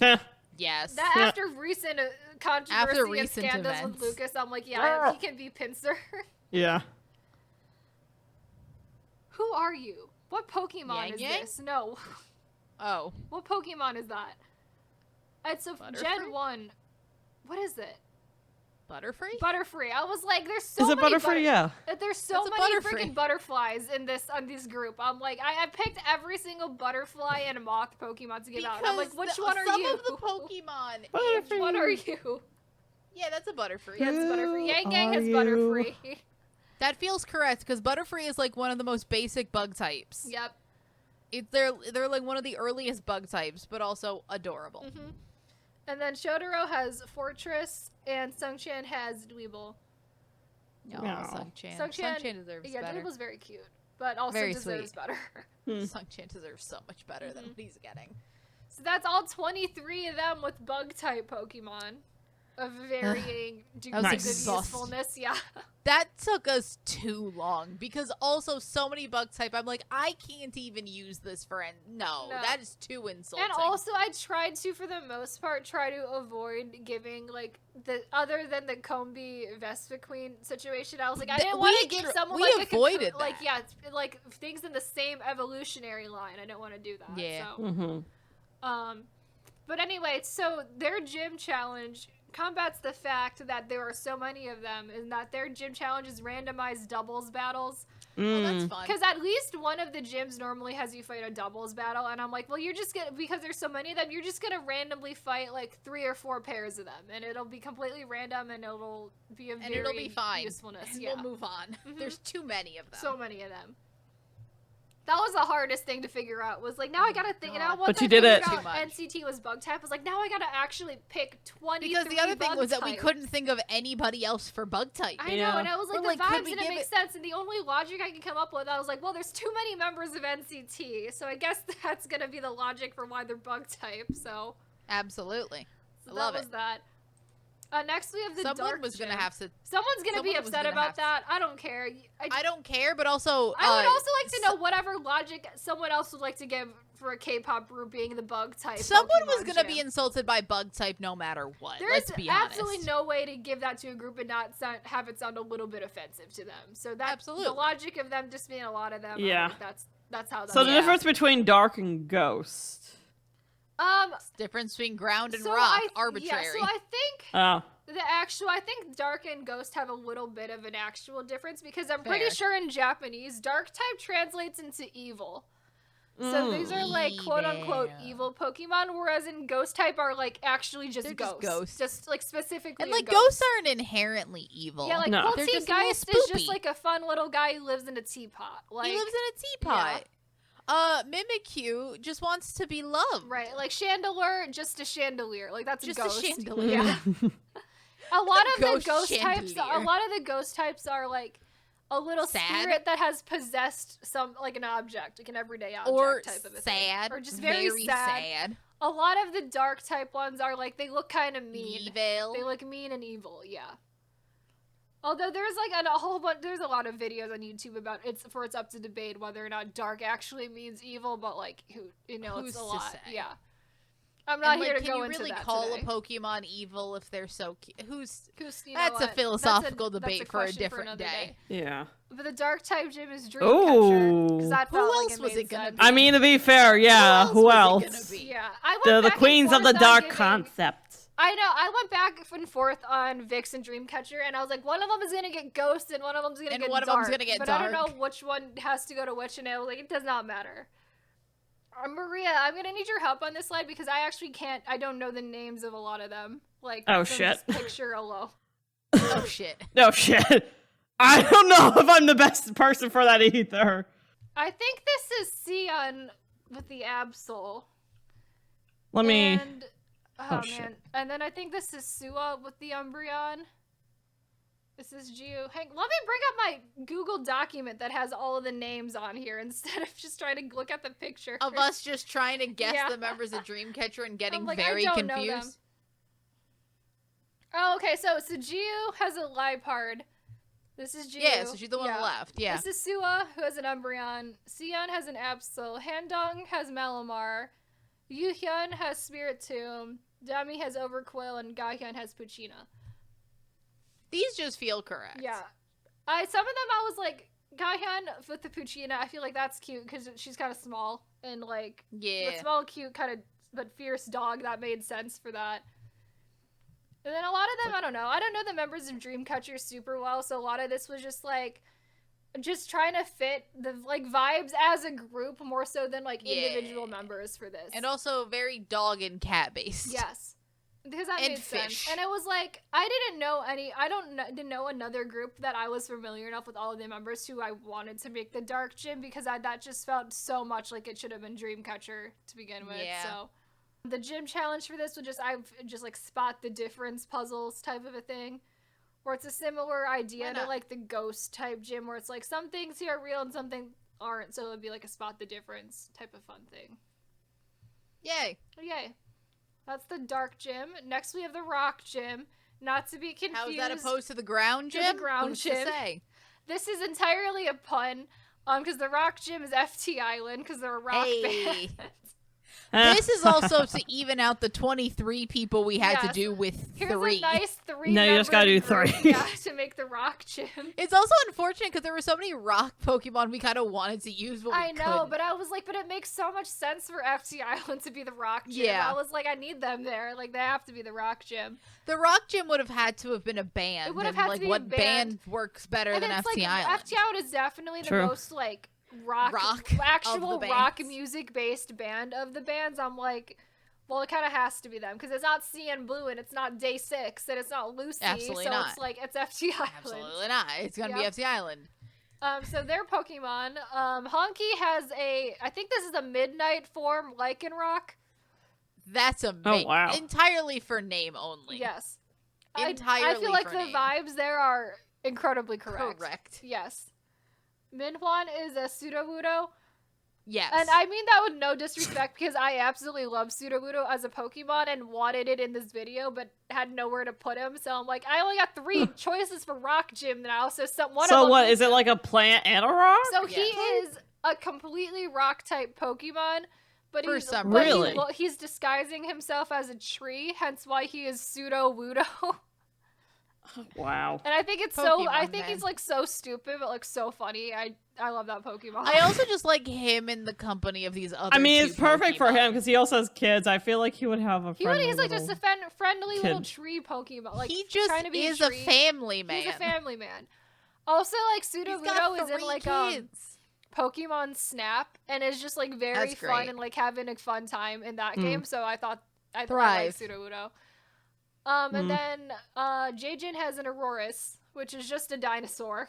Heh. Yes. That Yeah. after recent controversy and recent scandals events. with Lucas, I'm like, yeah, he can be Pincer. Yeah. Who are you? What Pokemon Yang is Yang? this? No. Oh, What Pokemon is that? It's a Butterfree? Gen 1. What is it? Butterfree? Butterfree. I was like, there's so Is it many Butterfree? Yeah. There's so That's a many Butterfree. freaking butterflies in this group. I'm like, I picked every single butterfly and moth Pokemon to give out. And I'm like, which one are some you? of the Pokemon. Butterfree. Which one are you? Yeah, that's a Butterfree. That's Butterfree. Who Yang Yang has are you? Butterfree. That feels correct because Butterfree is like one of the most basic bug types. Yep. They're like one of the earliest bug types, but also adorable. Mm-hmm. And then Shotaro has Fortress, and Sungchan has Dweeble. No, No. Sungchan. Sungchan- Sungchan deserves Yeah, better. Dweeble's very cute, but also Very deserves sweet. better. Sungchan deserves so much better than what he's getting. So that's all 23 of them with bug type Pokemon of varying degrees was of exhausting. usefulness. Yeah. That took us too long because also so many bug type. I'm like, I can't even use this for no, No. that is too insulting. And also, I tried to, for the most part, try to avoid giving like the other than the Combi Vespiquen situation. I was like, I didn't want to give someone we like avoided like that. yeah, like things in the same evolutionary line. I didn't want to do that. Yeah. So. Mm-hmm. But anyway, so their gym challenge combats the fact that there are so many of them, and that their gym challenge is randomized doubles battles. well, that's fun. Because at least one of the gyms normally has you fight a doubles battle, and I'm like, well, you're just gonna, because there's so many of them, you're just gonna randomly fight like 3 or 4 pairs of them, and it'll be completely random, and it'll be of and it'll be fine. usefulness. And Yeah, we'll move on. There's too many of them. so many of them. That was the hardest thing to figure out. Was like, now I gotta think. And now God. once But you I did figured it. out Too much. NCT was bug type, I was like, now I gotta actually pick 20. because the other thing was that we couldn't think of anybody else for bug type. I Yeah. know, and I was like, We're the like, could vibes we didn't give make it- sense, and the only logic I could come up with, I was like, well, there's too many members of NCT, so I guess that's gonna be the logic for why they're bug type. So, Absolutely. so I love that was it. that. Next we have the Someone dark was gonna gym. have to. Someone's gonna be someone was upset gonna about have to- that. I don't care. I don't care, but also I would also like to know whatever logic someone else would like to give for a K-pop group being the bug type. someone was Pokemon gonna gym. be insulted by bug type no matter what. There's Let's be honest. absolutely no way to give that to a group and not have it sound a little bit offensive to them. So that's Absolutely. the logic of them just being a lot of them. Yeah. Like, that's how. That So the Yeah. difference between dark and ghost. Difference between ground and so rock, I, arbitrary. Yeah, so I think Oh. I think dark and ghost have a little bit of an actual difference because I'm pretty Fair. sure in Japanese dark type translates into evil. So these are like quote unquote evil Pokemon, whereas in ghost type are like actually just They're just ghosts. ghosts. Just like specifically. and a like ghost. ghosts aren't inherently evil. Yeah, like No. They're Poltergeist just a little is just spoopy. like a fun little guy who lives in a teapot. Like he lives in a teapot. Mimikyu just wants to be loved. right, like Chandelure, just a chandelier. Like that's Just a a ghost. chandelier. Yeah. A lot of the ghost ghost types. A chandelier. lot of the ghost types are like a little Sad. spirit that has possessed some like an object, like an everyday object Or type of a thing. sad. Or just very, sad. A lot of the dark type ones are like they look kind of mean. Evil. They look mean and evil. Yeah. Although there's like a whole bunch, there's a lot of videos on YouTube about it's up to debate whether or not dark actually means evil, but like Who's it's a to lot. say? Yeah. I'm not and, here like, to can go you into really that call today. a Pokemon evil if they're so cute? That's That's a philosophical debate for a question different another day. Yeah. But the dark type gym is Dreamcatcher because Ooh. I Who felt like else it was made it gonna sense. be? I mean, to be fair, yeah. Who was else? it gonna be? Yeah, I went The back and queens of the forth on dark giving- concept. I know. I went back and forth on Vix and Dreamcatcher, and I was like, one of them is gonna get Ghost, and one of them's gonna And get one of Dark. them's gonna get but I don't Dark. know which one has to go to which, and I was like, it does not matter. Maria, I'm gonna need your help on this slide because I actually can't. I don't know the names of a lot of them. Like, Oh, from shit. this picture alone. Oh shit. No shit. I don't know if I'm the best person for that either. I think this is Sion with the Absol. Let me. And, oh, shit. man. And then I think this is Sua with the Umbreon. This is Geo. Let me bring up my Google document that has all of the names on here instead of just trying to look at the picture. Of us just trying to guess Yeah. the members of Dreamcatcher and getting I'm like, very I don't know them. confused. Oh, okay. So Geo has a Liepard. This is Geo. Yeah, so she's the one on the left. Yeah. This is Sua, who has an Umbreon. Sion has an Absol. Handong has Malamar. Yuhyun has Spirit Tomb. Dami has Overquill, and Gaihyun has Puccina. These just feel correct. Yeah. Some of them I was like, Gaihyun with the Puccina, I feel like that's cute because she's kind of small. And like, Yeah. the small, cute, kind of, but fierce dog, that made sense for that. And then a lot of them, I don't know. I don't know the members of Dreamcatcher super well, so a lot of this was just like, just trying to fit the like vibes as a group more so than like individual members for this. And also very dog and cat based. Yes. Because that And made sense. fish. And it was like, didn't know another group that I was familiar enough with all of the members who I wanted to make the dark gym because that just felt so much like it should have been Dreamcatcher to begin with. Yeah. So the gym challenge for this would just like spot the difference puzzles type of a thing. Where it's a similar idea to like the ghost type gym where it's like some things here are real and some things aren't, so it would be like a spot the difference type of fun thing. Yay. Yay. That's the dark gym. Next we have the rock gym. Not to be confused. How is that opposed to the ground to gym? the ground Who's gym. to say? This is entirely a pun. Because the rock gym is FT Island because they're a rock Hey. band. This is also to even out the 23 people we had to Yes. do with Here's 3. a nice 3. No, you just gotta do group, 3. Yeah, to make the rock gym. It's also unfortunate because there were so many rock Pokemon we kind of wanted to use, but we I know, couldn't. but I was like, but it makes so much sense for FT Island to be the rock gym. Yeah. I was like, I need them there. Like, they have to be the rock gym. The rock gym would have had to have been a band. It would have and, had to like, be a what band. works better And than it's FT like, Island? FT Island is definitely the True. most, like, rock actual of the rock bands. music-based band of the bands. I'm like, well, it kind of has to be them because it's not CN Blue and it's not Day 6 and it's not Lucy. Absolutely so not. it's like, it's FT Island. Absolutely not. It's gonna Yep. be FT Island. So their Pokemon, Honky has I think this is a midnight form Lycanroc. That's Oh, wow. entirely for name only. Yes. Entirely I feel like for the name. vibes there are incredibly correct. Correct. Yes. Minhwan is a Sudowoodo. Yes. And I mean that with no disrespect because I absolutely love Sudowoodo as a Pokemon and wanted it in this video but had nowhere to put him. So I'm like, I only got 3 choices for Rock Gym now. So one of So them what, needs is it like a plant and a rock? So he Yes. is a completely rock type Pokemon, but For he's some but he- Really? well, he's disguising himself as a tree, hence why he is pseudo Wudo. Wow. And I think it's Pokemon, I think man. he's like so stupid but like so funny. I love that Pokemon. I also just like him in the company of these other I mean, it's two perfect for Pokemon. him because he also has kids. I feel like he would have a friendly he's like just a little- friendly little kid. tree Pokemon. Like he just trying to be is a, a tree. family man. He's a family man. Also, like He's Sudowoodo got is in 3 like kids. Pokemon Snap and is just like very That's fun great. and like having a fun time in that Mm. game. So I thought I like Thrive. Sudowoodo. And then Jajin has an Aurorus, which is just a dinosaur.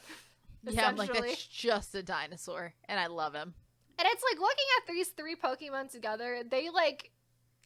Yeah, I'm like, essentially. that's just a dinosaur, and I love him. And it's like looking at these 3 Pokemon together, they like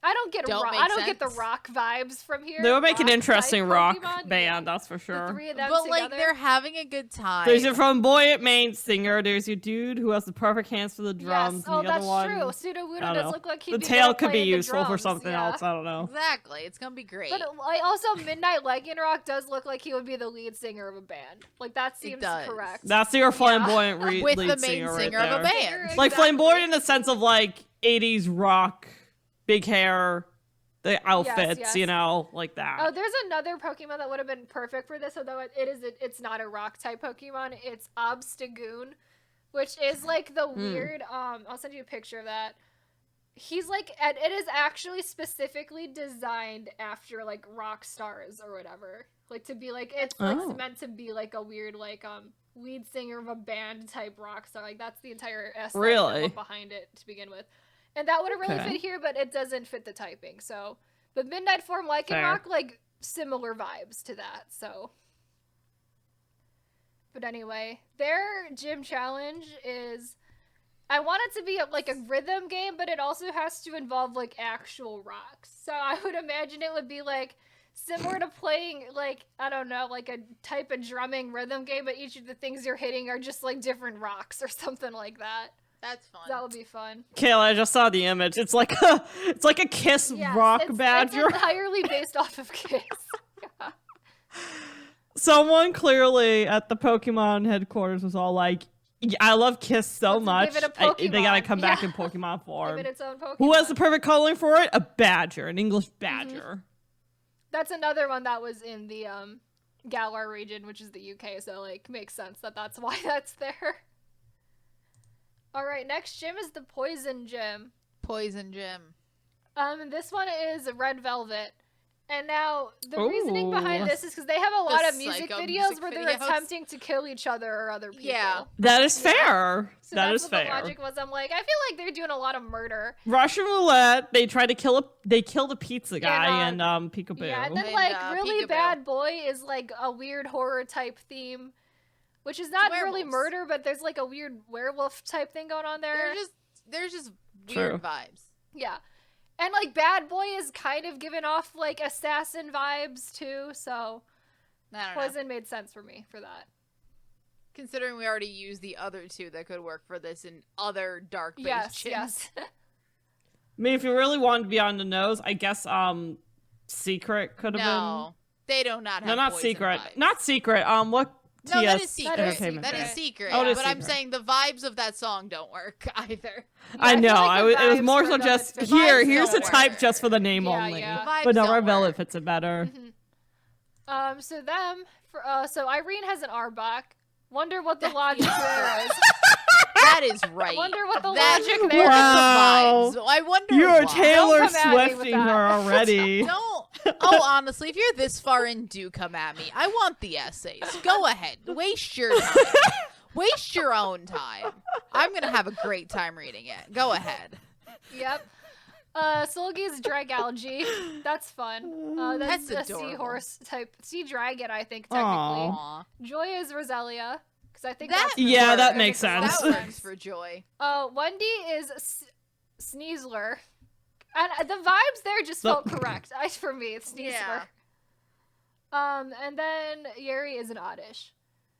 I don't get Don't rock. make I don't get the sense. rock vibes from here. They would make an Rock interesting type rock Pokemon, band, yeah. that's for The sure. three of them But together. like they're having a good time. There's your flamboyant main singer. There's your dude who has the perfect hands for the drums. Yes. And Oh, the other that's one, true. I Sudowoodo don't does know. look like he'd The be tail good could be playing the useful for drums, something yeah. else. I don't know. Exactly. It's gonna be great. But also, Midnight Lycanroc does look like he would be the lead singer of a band. Like that seems does. correct. That's your flamboyant With lead the main singer, singer right of a there. band. Like Exactly. flamboyant in the sense of like 80s rock, big hair, the outfits, yes. you know, like that. Oh, there's another Pokemon that would have been perfect for this, although it's not a rock type Pokemon. It's Obstagoon, which is like the weird. I'll send you a picture of that. He's like, and it is actually specifically designed after like rock stars or whatever, like to be like it's like Oh. meant to be like a weird like lead singer of a band type rock star. Like that's the entire aesthetic Really? behind it to begin with. And that would have really Okay. fit here, but it doesn't fit the typing. So the Midnight Form Lycanroc, like similar vibes to that. So, but anyway, their gym challenge is, I want it to be like a rhythm game, but it also has to involve like actual rocks. So I would imagine it would be like similar to playing like, I don't know, like a type of drumming rhythm game, but each of the things you're hitting are just like different rocks or something like that. That's fun. That would be fun. Kayla, I just saw the image. It's like a Kiss Yes, rock it's badger. entirely based off of Kiss. Someone clearly at the Pokemon headquarters was all like, "Yeah, I love Kiss so Let's much. give it a They gotta Pokemon." come back Yeah. in Pokemon Give form." it its own Pokemon. Who has the perfect coloring for it? A badger, an English badger. That's another one that was in the Galar region, which is the UK, so like makes sense that that's why that's there. All right, next gym is the Poison Gym. Poison Gym. And this one is Red Velvet. And now the reasoning behind Ooh. this is because they have a lot of music psycho videos music where they're videos. attempting to kill each other or other people. Yeah. That is fair. So That that's is what fair. the logic was. I'm like, I feel like they're doing a lot of murder. Russian roulette. They try to kill the pizza guy And, and Peekaboo. Yeah, and then And, like really Peekaboo. bad boy is like a weird horror type theme, which is not really werewolves. murder, but there's like a weird werewolf type thing going on there. There's just True. weird vibes. Yeah, and like bad boy is kind of giving off like assassin vibes too, so I don't know. Poison made sense for me for that. Considering we already used the other two that could work for this in other dark-based Yes, gyms. yes. I mean, if you really wanted to be on the nose, I guess Secret could have No, they do not have been. No, not poison Secret. vibes. Not Secret. What? No, that TS is secret. Entertainment That Day. is secret. Oh, it is but I'm secret. saying the vibes of that song don't work either. I feel know. like the It was vibes more for so them, just it's the here. vibes Here's the don't type work. just for the name Yeah, only. yeah. The vibes But no, don't Red Velvet work. fits it better. So them for so Irene has an Arbok. Wonder what the logic there is. That is right. Wonder what the That- logic look there at is. the vibes. I wonder You're why. Taylor Don't come at me with Swifting that. her already. Don't. Oh, honestly, if you're this far in, do come at me. I want the essays. Go ahead. Waste your time. Waste your own time. I'm gonna have a great time reading it. Go ahead. Yep. Solgi's Dragalge. That's fun. That's That's a adorable. seahorse type. Sea dragon, I think, technically. Aw. Joy is Roselia. Because I think That that's Yeah, works. that makes That sense. works for Joy. Wendy is Sneasler. And the vibes there just felt correct. For me, it's Sneasler. Yeah. And then Yeri is an Oddish.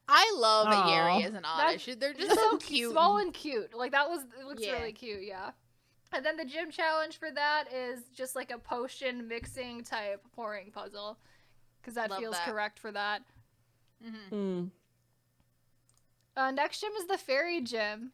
I love Aw. a Yeri as an oddish. They're just so cute. Small and cute. Like it looks Yeah. really cute, yeah. And then the gym challenge for that is just like a potion mixing type pouring puzzle. Because that Love feels that. correct for that. Mm. Next gym is the fairy gym.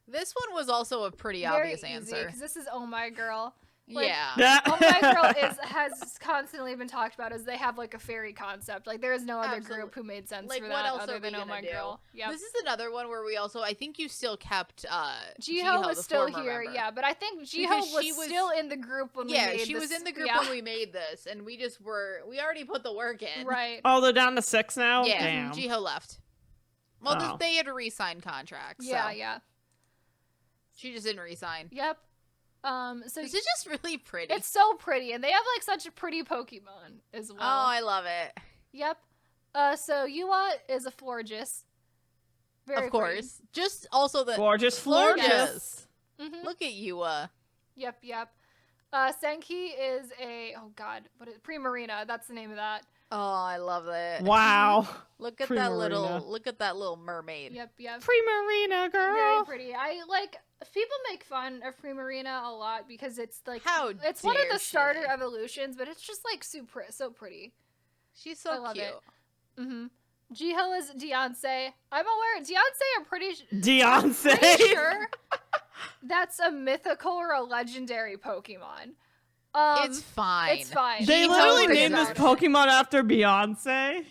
This one was also a pretty Very obvious answer. Because this is Oh My Girl. Like, Yeah. Oh My Girl has constantly been talked about as they have like a fairy concept. Like there is no other Absolutely. group who made sense Like, for what that else other are we than Oh gonna My do? Girl. Yeah. This is another one where we also, I think you still kept Jiho was the still former here, member. yeah, but I think Jiho Because was, she was- still in the group when we Yeah, made she this. was in the group yeah. when we made this, and we already put the work in. Right. Oh, they're down to 6 now? Yeah, Damn. Jiho left. Well, Oh. they had to re-sign contracts. Yeah, so yeah. She just didn't re-sign. Yep. So This is just really pretty. it's so pretty, and they have like such a pretty Pokemon as well. Oh, I love it. Yep. So Yua is a Florges. Very Of course. Just also the Gorgeous Florges. Florges. Mm-hmm. Look at you. Yep. Senki is Primarina. That's the name of that. Oh, I love that. Wow. Look at Primarina. that little mermaid. Yep. Primarina, girl. Very pretty. I like. People make fun of Primarina a lot because it's like it's one of the starter evolutions, but it's just like so pretty. She's so I cute. love it. Mm-hmm. Jiho is Beyonce. I'm aware. Beyonce, I'm pretty sure that's a mythical or a legendary Pokemon. It's fine. It's fine. They Jiho literally is named this not. Pokemon after Beyonce.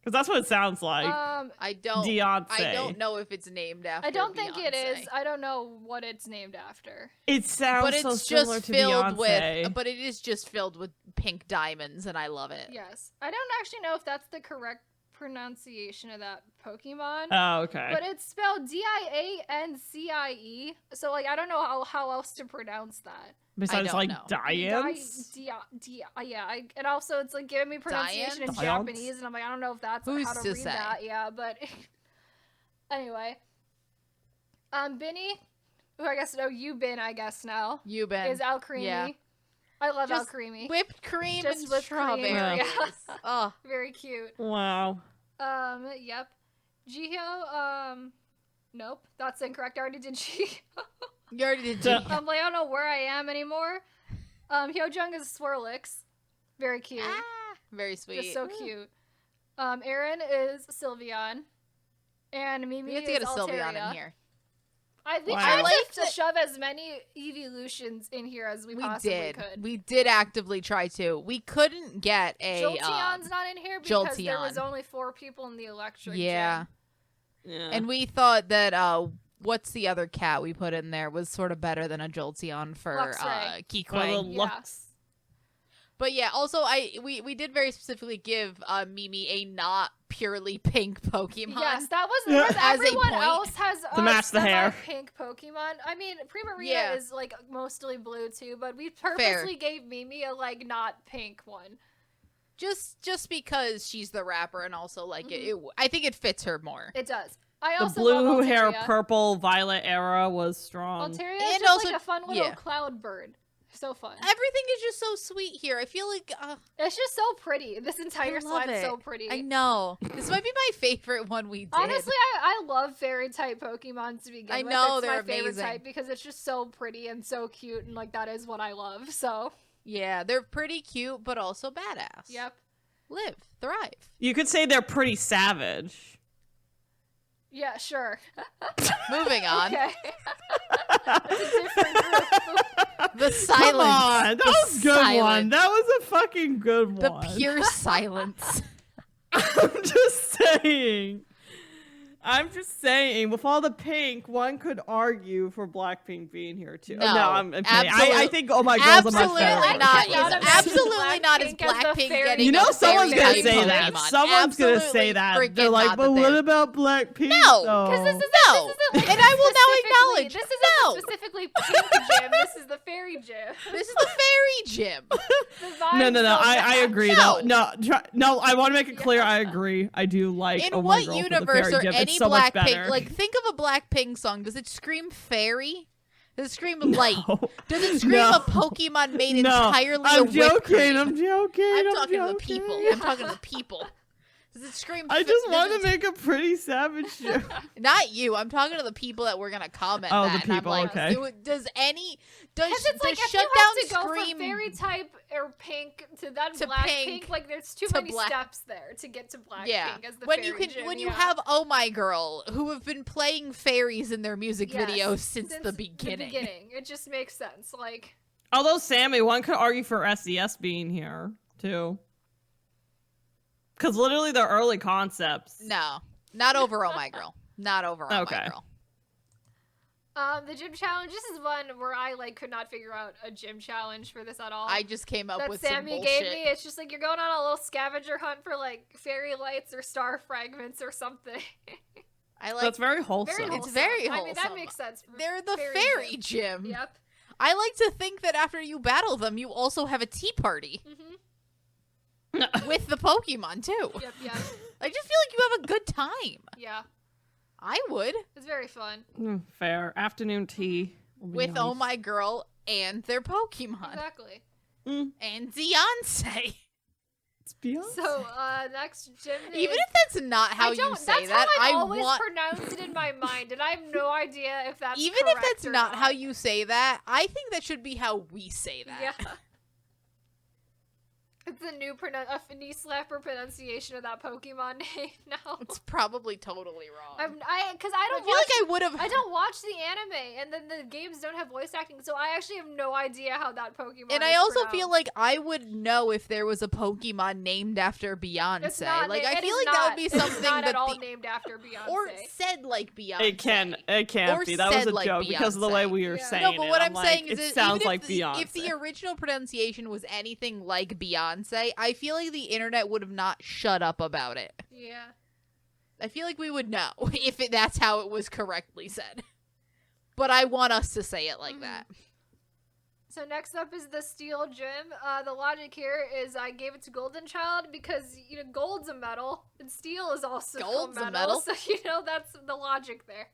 Because that's what it sounds like. I don't know if it's named after I don't think it Beyonce. is. I don't know what it's named after. It sounds But so it's similar just to filled Beyonce. with but it is just filled with pink diamonds and I love it. Yes. I don't actually know if that's the correct pronunciation of that Pokemon. Oh, okay. But it's spelled Diancie. So like I don't know how else to pronounce that. Besides don't like know. Diane's? And also it's like giving me pronunciation in Diane? Japanese, and I'm like, I don't know if that's Who's how to to read say? that. Yeah, but anyway, Binny, who I guess Yubin, I guess now Yuben. is Alcremie. Yeah. I love Just Alcremie. Whipped cream Just and whipped cream, strawberries. yeah. Oh, Very cute. Wow. Yep. Jihyo, nope, that's incorrect. I already did Jihyo. you already did. Duh. Jiho. Like, I don't know where I am anymore. Hyojung is Swirlix. Very cute. Very sweet. Just so cute. Aaron is Sylveon. And Mimi We have is to get a Altaria. Sylveon in here. We Wow. tried I like to shove as many evolutions in here as we possibly could. We did actively try to. We couldn't get a Jolteon's not in here because there was Jolteon. only 4 people in the electric Yeah. gym. Yeah. And we thought that what's the other cat we put in there was sort of better than a Jolteon for Luxray. Kikwe. Yeah. Lux. But yeah, also we did very specifically give Mimi a not purely pink Pokemon. Yes, that was Yeah. because As a everyone point. else has To match the hair. pink Pokemon. I mean, Primarina Yeah. is like mostly blue too, but we purposely gave Mimi a like not pink one. Just because she's the rapper and also like I think it fits her more. It does. I The also blue love hair, Altaria. purple, violet era was strong. Altaria is And just also- like a fun little yeah. cloud bird. So fun. Everything is just so sweet here. I feel like It's just so pretty. This entire love slide is it. so pretty. I know. This might be my favorite one we did. Honestly, I love fairy type Pokemon to begin I with. know, It's they're my favorite amazing. type because it's just so pretty and so cute, and like that is what I love. So, Yeah, they're pretty cute, but also badass. yep. Live, thrive. You could say they're pretty savage. Yeah, sure. Moving on. Okay. That's a different group. The silence. Come on, that The was a good one. silence. That was a fucking good The one. pure silence. I'm just saying. With all the pink, one could argue for Blackpink being here too. No, I'm kidding. I absolute- think Oh My Girl's a much Absolutely better one. not. I cannot It's imagine absolutely not as Blackpink as the Blackpink fairy getting You know a someone's fairy gonna type say that. Pokemon. Someone's gonna Absolutely say that. freaking They're like, not but the what thing. about Blackpink? No, Because this No. isn't like And I will now specifically- acknowledge, This isn't no. specifically pink gym. This is the fairy gym. This is the fairy gym. The vibes No. don't I match. agree No. though. No. I want to make it clear. I agree. I do like In Oh My what Girl for the universe fairy or gym. any It's so much Blackpink? better. Like, think of a Blackpink song. Does it scream fairy? Does it scream light? No. Does it scream No. a Pokemon made No. entirely I'm of whipped joking. cream? I'm joking. I'm talking to the joking. people. I'm talking to the people. Does it scream? I just does want it- to make a pretty savage joke. Not you. I'm talking to the people that were gonna comment. Oh, that, the and I'm people, like, okay. Does Because it's like if Shutdown you have to go scream from fairy type or pink to then to black pink like there's too to many black. steps there to get to black Yeah, pink as the when you fairy can gym, when you yeah. have Oh My Girl, who have been playing fairies in their music Yes, videos since the beginning. It just makes sense. Like Although Sammy, one could argue for SES being here too, because literally the early concepts. No, not over Oh My Girl. Not over Oh Okay. My Girl. the gym challenge. This is one where I like could not figure out a gym challenge for this at all. I just came up that with Sammy some bullshit. gave me. It's just like you're going on a little scavenger hunt for like fairy lights or star fragments or something. I like. That's very wholesome. Very It's wholesome. very I mean that wholesome. makes sense. For They're the fairy fairy gym. Yep. I like to think that after you battle them, you also have a tea party Mhm. with the Pokemon too. Yep. Yep. I just feel like you have a good time. Yeah. I would. It's very fun. Fair afternoon tea will be With nice. Oh My Girl and their Pokemon. Exactly. And Beyonce. It's Beyonce. So, next gym Even is... if that's not how you say that's that, how I I always want. pronounce it in my mind, and I have no idea if that's Even if correct that's or not how you say that, I think that should be how we say that. Yeah. It's a new knee slapper pronunciation of that Pokemon name now. It's probably totally wrong. Because I feel like I would have. I don't watch the anime, and then the games don't have voice acting, so I actually have no idea how that Pokemon And is I also pronounced. feel like I would know if there was a Pokemon named after Beyonce. It's not, Like it I feel is like that not- would be it's something not that at all named after Beyonce. or said like Beyonce. It can't Or be. That was said a like joke because of the way we were Yeah. saying No, but it. what I'm like, saying is it that sounds even like if Beyonce. if the original pronunciation was anything like Beyonce, I feel like the internet would have not shut up about it. Yeah. I feel like we would know if that's how it was correctly said. But I want us to say it like that. So next up is the Steel Gym. The logic here is I gave it to Golden Child because, gold's a metal, and steel is also Gold's a a metal. metal. So, that's the logic there.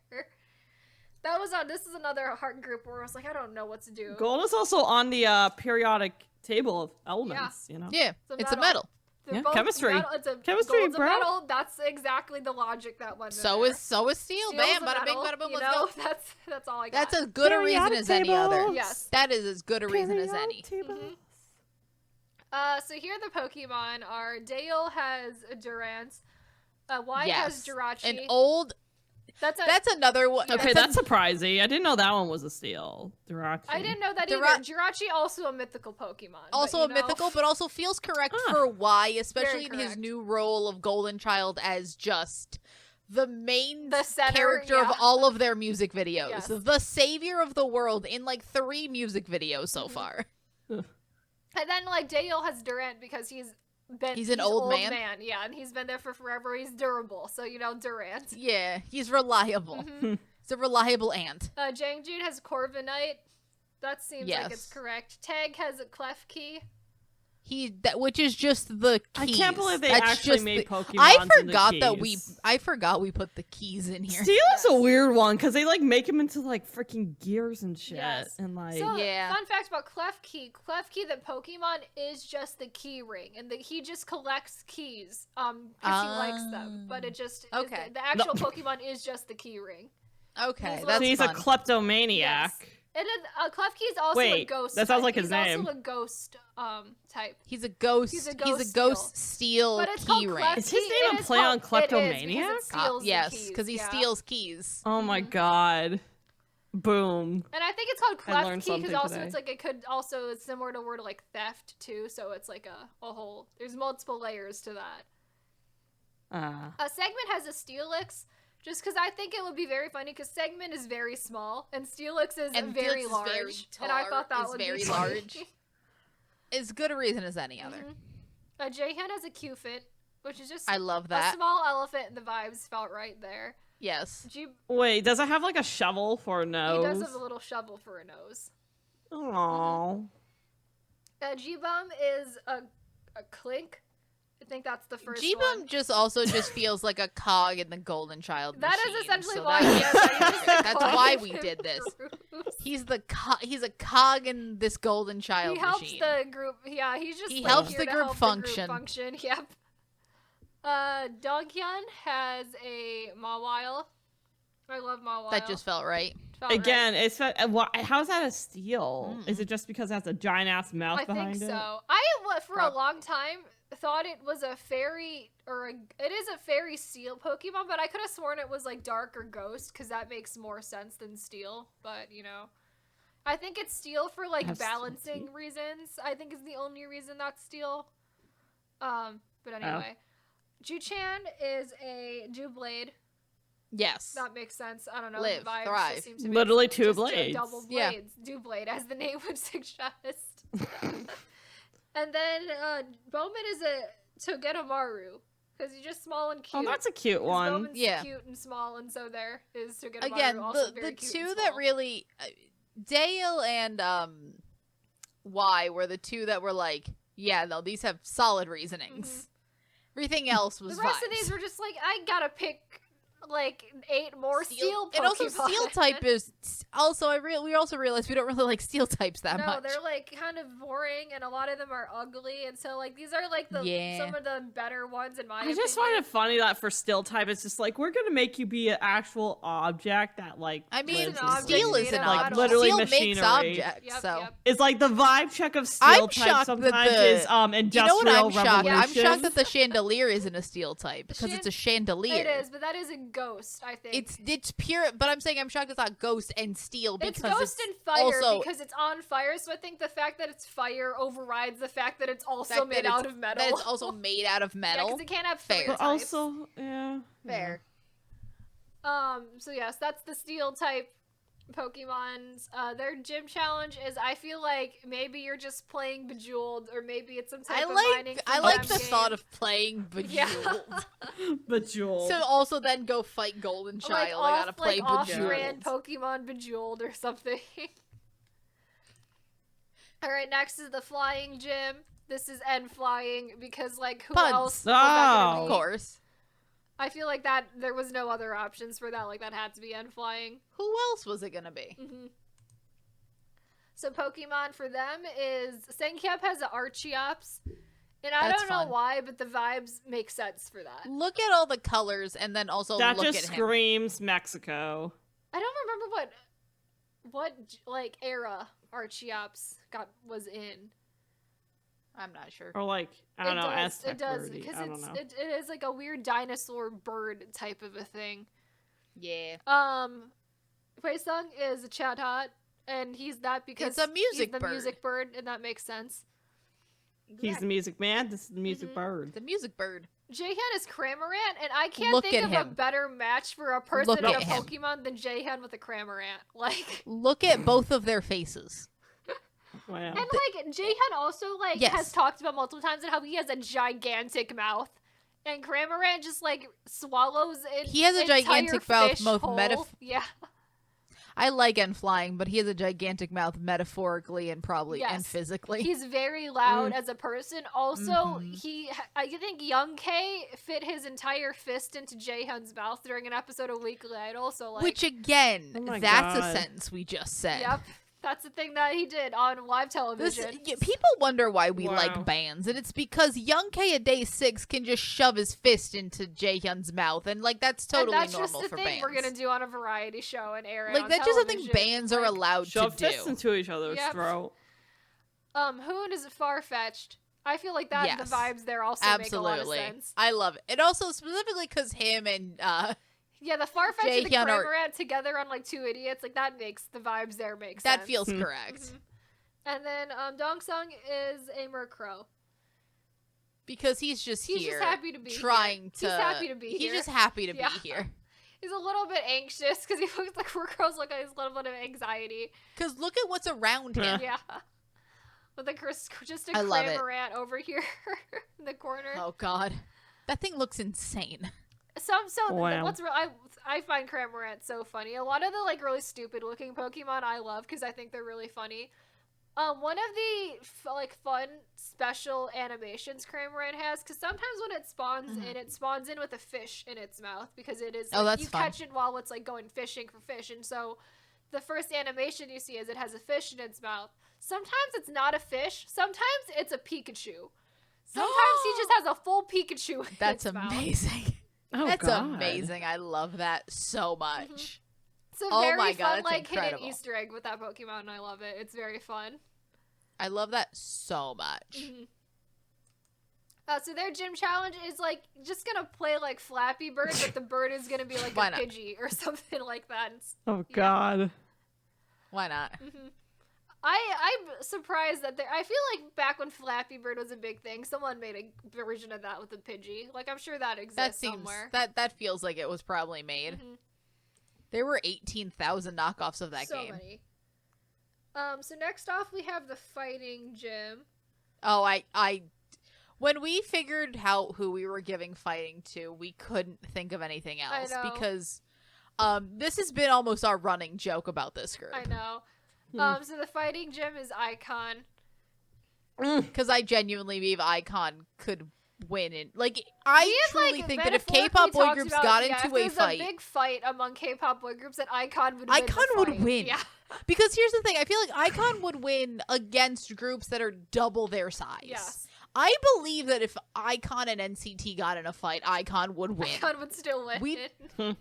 This is another heart group where I was like, I don't know what to do. Gold is also on the periodic table of elements. Yeah, it's a metal. metal. They're Yeah, both chemistry. metal. It's a Chemistry, gold's a bro. metal. That's exactly the logic that went So there. is steel. Steel's Bam, a bada bing, metal, bada boom. you Let's know? go. That's all I got. That's as good a reason Periodic as any other. tables. Yes. That is as good a reason as any. Tables. So here the Pokemon are Dale has Durant, Y has Yes, Jirachi. an old. That's another one. Okay, that's surprising. I didn't know that one was a steal. Jirachi. I didn't know that either. Dura- Jirachi also a mythical Pokemon. Also a mythical, but also feels correct for Y, especially in his correct. new role of Golden Child as just the main The center, character yeah. of all of their music videos. Yes. The savior of the world in like 3 music videos so far. And then Dale has Durant because he's an old man. Yeah, and he's been there for forever. He's durable, so Durant. Yeah, he's reliable. He's a reliable ant. Jangjun has Corviknight. That seems like it's Yes. correct. Tag has a Klefki. Which is just the keys. I can't believe they That's actually just made the- Pokemon. I forgot that we put the keys in here. Steel Yes. is a weird one because they make him into freaking gears and shit, Yes. and So, Yeah. fun fact about Klefki. Klefki, the Pokemon, is just the key ring, and he just collects keys because he likes them. But it just Okay. the actual Pokemon is just the key ring. Okay, He's that's so he's fun. a kleptomaniac. Yes. And then, Klefki is also a Wait, ghost. that sounds type. like his He's name. also a ghost type. He's a ghost. He's a He's a ghost ghost steel But it's called key ring. Klefki. Is his name It a is play on called- it is, kleptomaniac? because it steals the Yes, keys, because he yeah. steals keys. Oh my god! Boom. And I think it's called I learned Klefki something because also today. it could also it's similar to a word like theft too. So it's like a whole. There's multiple layers to that. Segment has a Steelix. Just because I think it would be very funny, because Segment is very small and Steelix is And very Steelix is large, very and I tall, thought that is would very be funny. large. As good a reason as any other. Jahan has a Q-Fit, which is just I love a that. small elephant, and the vibes felt right there. Yes. Wait, does it have a shovel for a nose? He does have a little shovel for a nose. Aww. G-Bum is a Clink. I think that's the first G-Bum one. just feels like a cog in the Golden Child That machine. is essentially so why that- that's why cog we in did this. groups. He's a cog in this Golden Child He helps machine. the group. Yeah, he's just He like, helps here the to group help function. The group function. Yep. Donghyun has a Mawile. I love Mawile. That just felt right. Felt right. Again, how's that a steal? Is it just because it has a giant ass mouth I behind think it? so. I for a long time thought it was a fairy it is a fairy seal Pokemon, but I could have sworn it was like dark or ghost because that makes more sense than steel. But I think it's steel for like Have balancing steel. reasons. I think is the only reason that's steel. But anyway, Juchan is a Dewblade. Yes. That makes sense. I don't know. Live, the vibes thrive. just seem to make Literally sense. two Just blades. double Yeah. blades. Dewblade, as the name would suggest. And then Bowman is a Togedemaru because he's just small and cute. Oh, that's a cute 'Cause one. Bowman's Yeah. cute and small, and so there is Togedemaru. Again, also the very cute two and that small. really Dale and Y were the two that were like, yeah, no, these have solid reasonings. Everything else was The rest of vibes. these were just like, I gotta pick like 8 more steel Pokemon. And also steel type is also we also realized we don't really like steel types that no, much. they're like kind of boring, and a lot of them are ugly, and so like these are like some of the better ones in my opinion. I just find it funny that for steel type, it's just like we're gonna make you be an actual object that like. I mean, It's an object steel is made an of object. metal. Literally Steel makes machinery. objects. Yep, So yep. It's like the vibe check of steel I'm type shocked sometimes that is you know what industrial I'm shocked? revolution. I'm shocked that the chandelier isn't a steel type because it's a chandelier. It is, but that is a ghost, I think. It's pure, but I'm saying I'm shocked it's not ghost and steel because It's ghost and fire also, because it's on fire, so I think the fact that it's fire overrides the fact that it's also fact made that out it's- of metal. That it's also made out of Yeah, metal. because it can't have Fair. fire But types. also, yeah. Fair. So yes, that's the steel type Pokemons. Their gym challenge is, I feel like maybe you're just playing Bejeweled, or maybe it's some type of mining. I like gem the game. thought of playing Bejeweled. Yeah. Bejeweled. So also then go fight Golden Child. I gotta play off-brand Bejeweled. Pokemon Bejeweled or something. All right, next is the flying gym. This is N flying because like who Puns. else? Was that gonna Oh. be? Of course. I feel like that there was no other options for that. Like that had to be N flying. Who else was it gonna be? So Pokemon for them is Senkyep has an Archeops, and I That's don't know fun. why, but the vibes make sense for that. Look at all the colors and then also that look just at him. screams Mexico. I don't remember what like era Archeops was in. I'm not sure. Or like, I don't know, Aztec It does birdie. because I don't know. it is like a weird dinosaur bird type of a thing. Yeah. Huesung is a Chatot, and he's that because It's a music he's the bird. music bird, and that makes sense. He's the music man. This is the music bird. The music bird. Jaehyun is Cramorant, and I can't Look think at of a him. better match for a person Look and a at him. Pokemon than Jaehyun with a Cramorant. Like, Look at both of their faces. Wow. and like Jaehyun also like Yes. has talked about multiple times and how he has a gigantic mouth, and Cramorant just like swallows it. He has a gigantic mouth, both Yeah. I like N flying, but he has a gigantic mouth metaphorically and probably and Yes. physically. He's very loud as a person. Also, Mhm. I think Young K fit his entire fist into Jaehyun's mouth during an episode of Weekly Idol. So like, Which again, Oh my that's a God. sentence we just said. yep, that's the thing that he did on live This, television. people wonder why we Wow. like bands, and it's because Young K at day 6 can just shove his fist into Jaehyun's mouth, and like that's totally and that's normal just the for thing bands. we're gonna do on a variety show and air it Like on that's just something television. bands are Like, allowed Shove to fists do. into each other's Yep. throat. Hoon is far-fetched. I feel like that Yes. the vibes there also make a lot of Absolutely, sense. I love it. And also specifically because him and Yeah, the Farfetch'd and the Jaehyun are- Cramorant together on like Two Idiots, like that makes the vibes there make that sense. feels correct Mhm. And then Dongsung is a Murkrow. because he's just He's here, just happy to be trying here. to. He's happy to be He's here. just happy to Yeah. be here. He's a little bit anxious because he looks like Murkrow's like a little bit of anxiety. Because look at what's around him. Yeah. With just a I love it. Cramorant over here in the corner. Oh God, that thing looks insane. Wow. What's real? I find Cramorant so funny. A lot of the like really stupid looking Pokemon I love because I think they're really funny. One of the fun special animations Cramorant has, because sometimes when it spawns in, it spawns in with a fish in its mouth because it is. Oh, like, that's you fun. catch it while it's like going fishing for fish, and so the first animation you see is it has a fish in its mouth. Sometimes it's not a fish. Sometimes it's a Pikachu. Sometimes he just has a full Pikachu. In That's its mouth. amazing. Oh, That's God. amazing. I love that so much. It's a Oh very my God, fun, it's like, hidden incredible. Easter egg with that Pokemon, and I love it. It's very fun. I love that so much. So their gym challenge is, like, just gonna play, like, Flappy Bird, but the bird is gonna be, like, Why a not? Pidgey or something like that. Oh, God. Why not? I'm surprised that I feel like back when Flappy Bird was a big thing, someone made a version of that with a Pidgey. Like, I'm sure that exists That seems somewhere. that feels like it was probably made. There were 18,000 knockoffs of that so game. many. So next off, we have the fighting gym. Oh, I when we figured out who we were giving fighting to, we couldn't think of anything I else know. because this has been almost our running joke about this group. I know. So the fighting gym is Icon. Because I genuinely believe Icon could win it. Like, I truly think that if K-pop boy groups got into a fight, a big fight among K-pop boy groups, that iKON would win. iKON would win. Yeah. Because here's the thing, I feel like iKON would win against groups that are double their size. Yes. I believe that if iKON and NCT got in a fight, iKON would win. iKON would still win.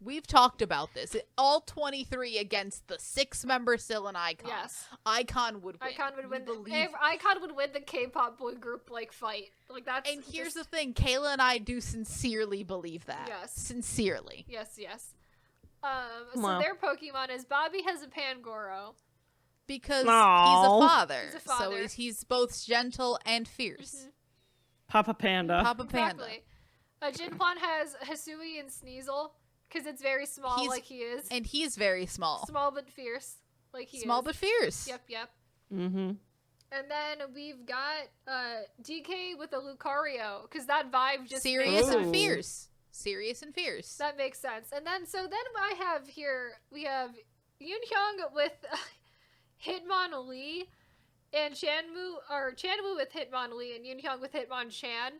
We've talked about this. All 23 against the 6-member still in iKON. Yes. iKON would win. iKON would win. iKON would win the K-pop boy group like fight. Like that's. And here's the thing, Kayla and I do sincerely believe that. Yes. Sincerely. Yes. So their Pokemon is Bobby has a Pangoro. Because Aww. he's a father. He's a father. So he's both gentle and fierce. Papa Panda. Papa Panda. Exactly. Jinpon has Hisui and Sneasel because it's very small, like he is. And he's very small. Small but fierce, like he is. Small but fierce. Yep. Mm-hmm. And then we've got DK with a Lucario because that vibe just serious makes and sense. fierce. Serious and fierce. That makes sense. And then I have here we have Yoonhyung with Hitmonlee and Chanwoo with Hitmonlee and Yoonhyung with Hitmonchan.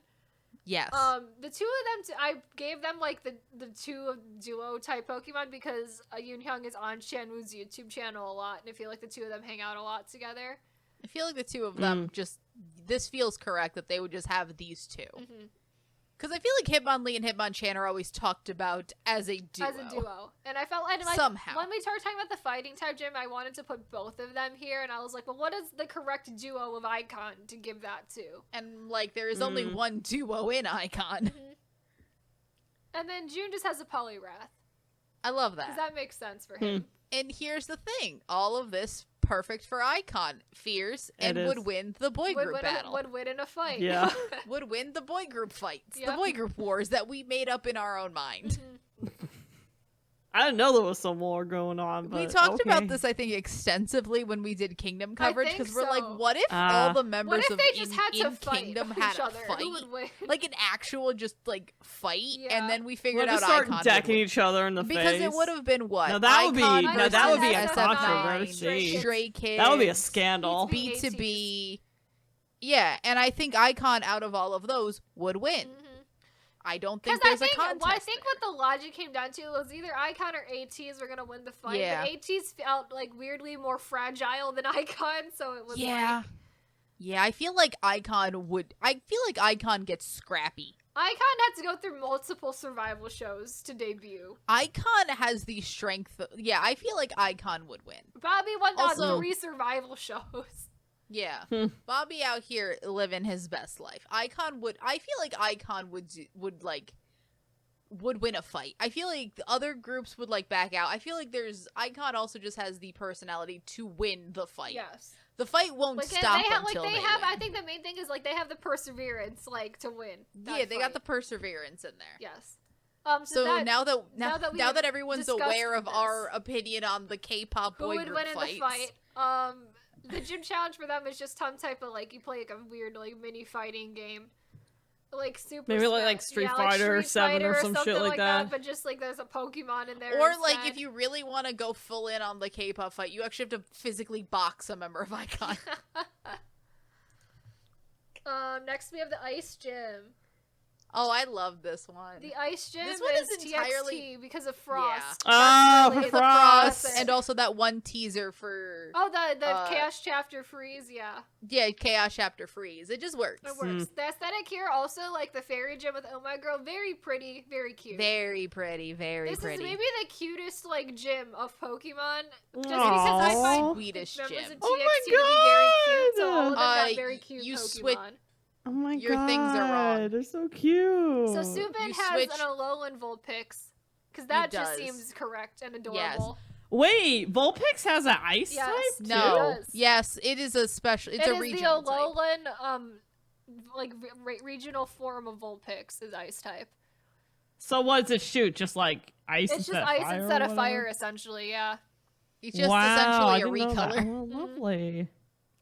Yes. The two of them, I gave them like the two duo type Pokemon because Yoonhyung is on Chanwoo's YouTube channel a lot, and I feel like the two of them hang out a lot together. I feel like the two of them this feels correct that they would just have these two. Because I feel like Hitmonlee and Hitmonchan are always talked about as a duo. And I felt like somehow. When we started talking about the fighting type gym, I wanted to put both of them here, and I was like, well, what is the correct duo of iKON to give that to? And like there is only one duo in iKON. And then June just has a Poliwrath. I love that. Because that makes sense for him. And here's the thing. All of this perfect for iKON. Fierce and would win the boy group battle. Would win in a fight. Yeah. Would win the boy group fights. Yep. The boy group wars that we made up in our own mind. I didn't know there was some more going on. But we talked about this, I think, extensively when we did Kingdom coverage because we're like, what if all the members of Kingdom had a fight? Who would win? Like an actual just like fight, Yeah. and then we figured We'll out just start iKON decking would each other in the because face. it would have been what? No, that would be iKON that would be a versus controversy. Stray Kids. That would be a scandal. B2B. Yeah, and I think iKON out of all of those would win. I don't think there's a contest. Well, I think what the logic came down to was either iKON or ATs were gonna win the fight. Yeah. But ATs felt like weirdly more fragile than iKON, so it was Yeah, I feel like iKON would. I feel like iKON gets scrappy. iKON had to go through multiple survival shows to debut. iKON has the strength. Yeah, I feel like iKON would win. Bobby went Also- on 3 survival shows. Yeah, Bobby out here living his best life. iKON would. I feel like iKON would win a fight. I feel like the other groups would like back out. I feel like iKON also just has the personality to win the fight. Yes. The fight won't stop until they win. I think the main thing is like they have the perseverance like to win. Yeah, they got the perseverance in there. Yes. So now now that everyone's aware of this, our opinion on the K-pop who boy would group win in fights, the fight? The gym challenge for them is just some type of like you play like a weird like mini fighting game, like super. Maybe like Street Fighter 7 or some shit like that. But just like there's a Pokemon in there. or instead. like if you really want to go full in on the K-pop fight, you actually have to physically box a member of iKON. Next we have the Ice Gym. Oh, I love this one. The Ice Gym This one is is entirely- TXT because of Frost. Oh, really for the Frost. And also that one teaser for Oh, the Chaos Chapter Freeze, yeah. Chaos Chapter Freeze. It just works. It works. The aesthetic here also, like the fairy gym with Oh My Girl, very pretty, very cute. Very pretty, very this pretty. is maybe the cutest like gym of Pokemon. Just because Aww. I find Sweetest members gym. of TXT Oh to be very cute, so all of them my got very cute you Pokemon. switch- Oh my Your god. things are wrong. They're so cute. So Subin You has switch- an Alolan Vulpix, because that just does. seems correct and adorable. Wait, Vulpix has an ice Yes. type too? No. It does. Yes, it is a special. It's It a is regional the type. Alolan, like regional form of Vulpix is ice type. So what does it shoot? Just like ice It's just instead ice of fire? instead or of fire, whatever? essentially, yeah. It's just Wow, I essentially a didn't know that. recolor. Oh, lovely.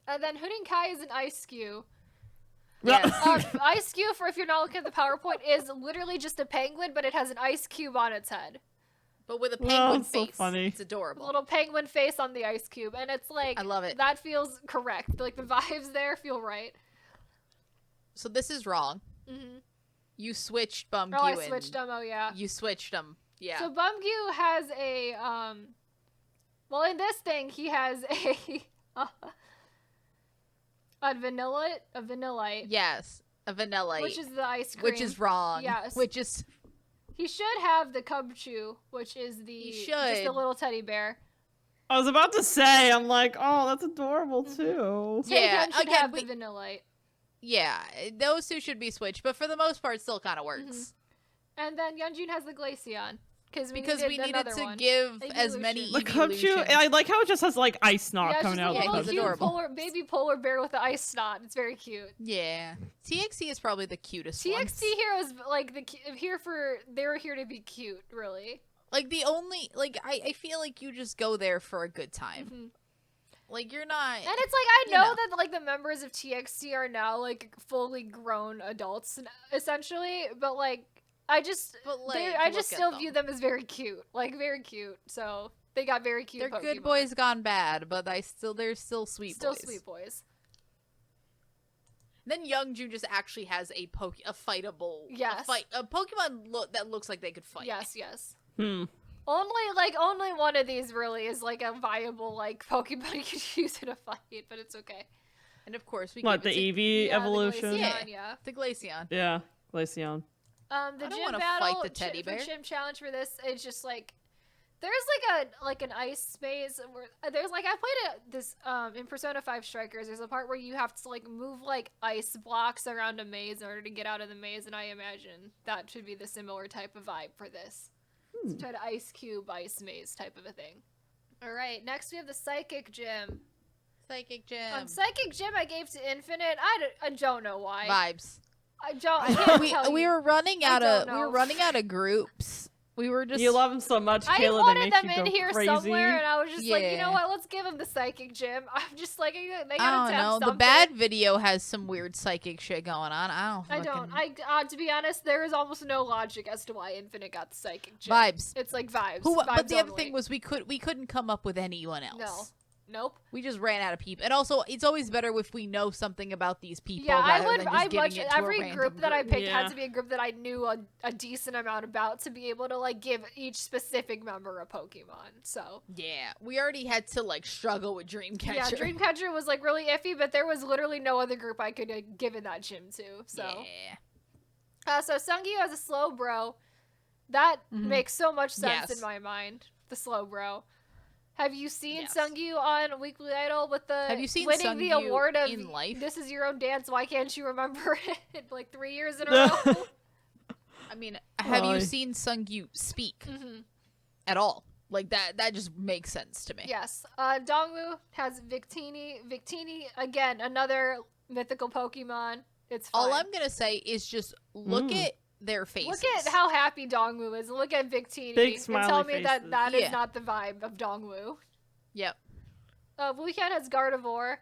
And then Huninkai is an ice skew. Yes. Ice cube, for if you're not looking at the PowerPoint, is literally just a penguin, but it has an ice cube on its head. But with a Oh, penguin it's so face. funny. It's A adorable. little penguin face on the ice cube, and it's like I love it. That feels correct. Like the vibes there feel right. So this is wrong. Mm-hmm. You switched Bumgyu. Oh, I switched them. Oh, yeah. You switched them. Yeah. So Bumgyu has a well, in this thing he has a vanillite. Yes, a vanilla, Which is the ice cream. which is wrong. Yes. Which is He should have the Cubchoo, which is just a little teddy bear. I was about to say, I'm like, oh, that's adorable too. Yeah, Taehyun should again, have the vanillite. yeah. Those two should be switched, but for the most part, it still kind of works. And then Yeonjun has the Glaceon. Because we needed to one. give as many The Cubchoo, I like how it just has like ice snot Yeah, coming it's out just of a the little Cubchoo. cute adorable. baby polar bear with the ice snot. It's very cute. Yeah. TXT is probably the cutest TXT ones. heroes like they were here to be cute, really. Like the only I feel like you just go there for a good time. Mm-hmm. Like you're not. And it's like I know that like the members of TXT are now like fully grown adults essentially, but like I just still view them as very cute, like very cute. So they got very cute. They're Pokemon. good boys gone bad, but they're still sweet Still boys. sweet boys. Then Youngjun just actually has a fightable. Yes. A Pokemon that looks like they could fight. Yes, yes. Only one of these really is like a viable like Pokemon you could use in a fight, but it's okay. And of course we What, give the it to Eevee evolution? The Glaceon, yeah. the Glaceon. Yeah, Glaceon. The I don't gym wanna battle fight the teddy bear. gym challenge for this is just like there's like an ice maze where there's like I played this in Persona 5 Strikers. There's a part where you have to like move like ice blocks around a maze in order to get out of the maze, and I imagine that should be the similar type of vibe for this. Some kind of ice cube, ice maze type of a thing. All right, next we have the Psychic Gym. Psychic Gym. Psychic Gym I gave to Infinite. I don't know why. Vibes. I can't tell We you. were running out don't of know. groups. We were just You love him so much, I Kayla, they wanted make them you in go here crazy. somewhere, and I was just like, you know Yeah. what? Let's give them the Psychic Gym. I'm just like, they I gotta don't tap know. something. The bad video has some weird psychic shit going on. I don't. To be honest, there is almost no logic as to why Infinite got the Psychic Gym. Vibes. It's like vibes. But Vibes the other only. thing was we couldn't come up with anyone else. No. Nope. We just ran out of people. And also, it's always better if we know something about these people. Yeah, I rather would. than just I giving much it to a every random group that I picked Yeah. had to be a group that I knew a decent amount about to be able to like give each specific member a Pokemon. So Yeah, we already had to like struggle with Dreamcatcher. yeah, Dreamcatcher was like really iffy, but there was literally no other group I could have given that gym to. So Yeah. so Sungyu as a slow bro, that makes so much sense Yes. in my mind. The slow bro. Have you seen Yes. Sungyu on Weekly Idol with the Have you seen winning the Sungyu award of in life? This Is Your Own Dance? Why can't you remember it? Like 3 years in a row. I mean, have you Aye. seen Sungyu speak Mhm. at all? Like that just makes sense to me. Yes. Dongwoo has Victini. Victini, again, another mythical Pokemon. It's fine. All I'm gonna say is just look at their faces. Look at how happy Dongwoo is. Look at Victini. Big and smiley tell me that faces. that is Yeah. not the vibe of Dongwoo. Yep. Wuhan has Gardevoir.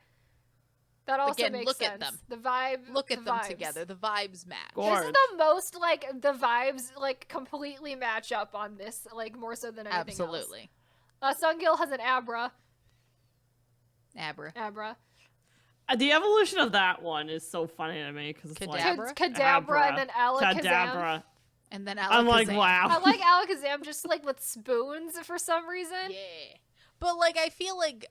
That also Again, makes look sense. at them. The vibe. Look at the them vibes. together. The vibes match. Go- This is Gorge. the most like the vibes like completely match up on this, like more so than anything Absolutely. else. Sungil has an Abra. Abra. The evolution of that one is so funny to me because it's like Kadabra? Kadabra and then Alakazam. Kadabra. And then I'm like, Alakazam. wow. I like Alakazam just like with spoons for some reason. Yeah. But like I feel like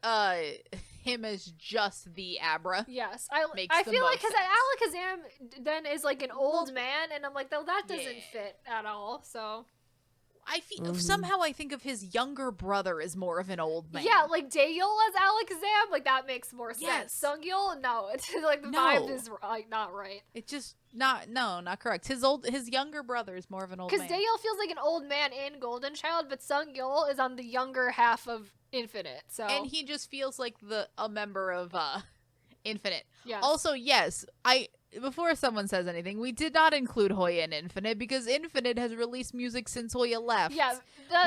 him as just the Abra. Yes, Makes I the feel like most because Alakazam then is like an old man, and I'm like, though that doesn't Yeah. fit at all. So I feel somehow I think of his younger brother as more of an old man. yeah, like Daeyeol as Alakazam, like that makes more sense. Yes. Sungyeol, no, it's like the No. vibe is like not right. It's just not correct. His younger brother is more of an old Because man. Daeyeol feels like an old man in Golden Child, but Sungyeol is on the younger half of Infinite. So And he just feels like a member of Infinite. yes. Also, yes, before someone says anything, we did not include Hoya in Infinite because Infinite has released music since Hoya left. yeah,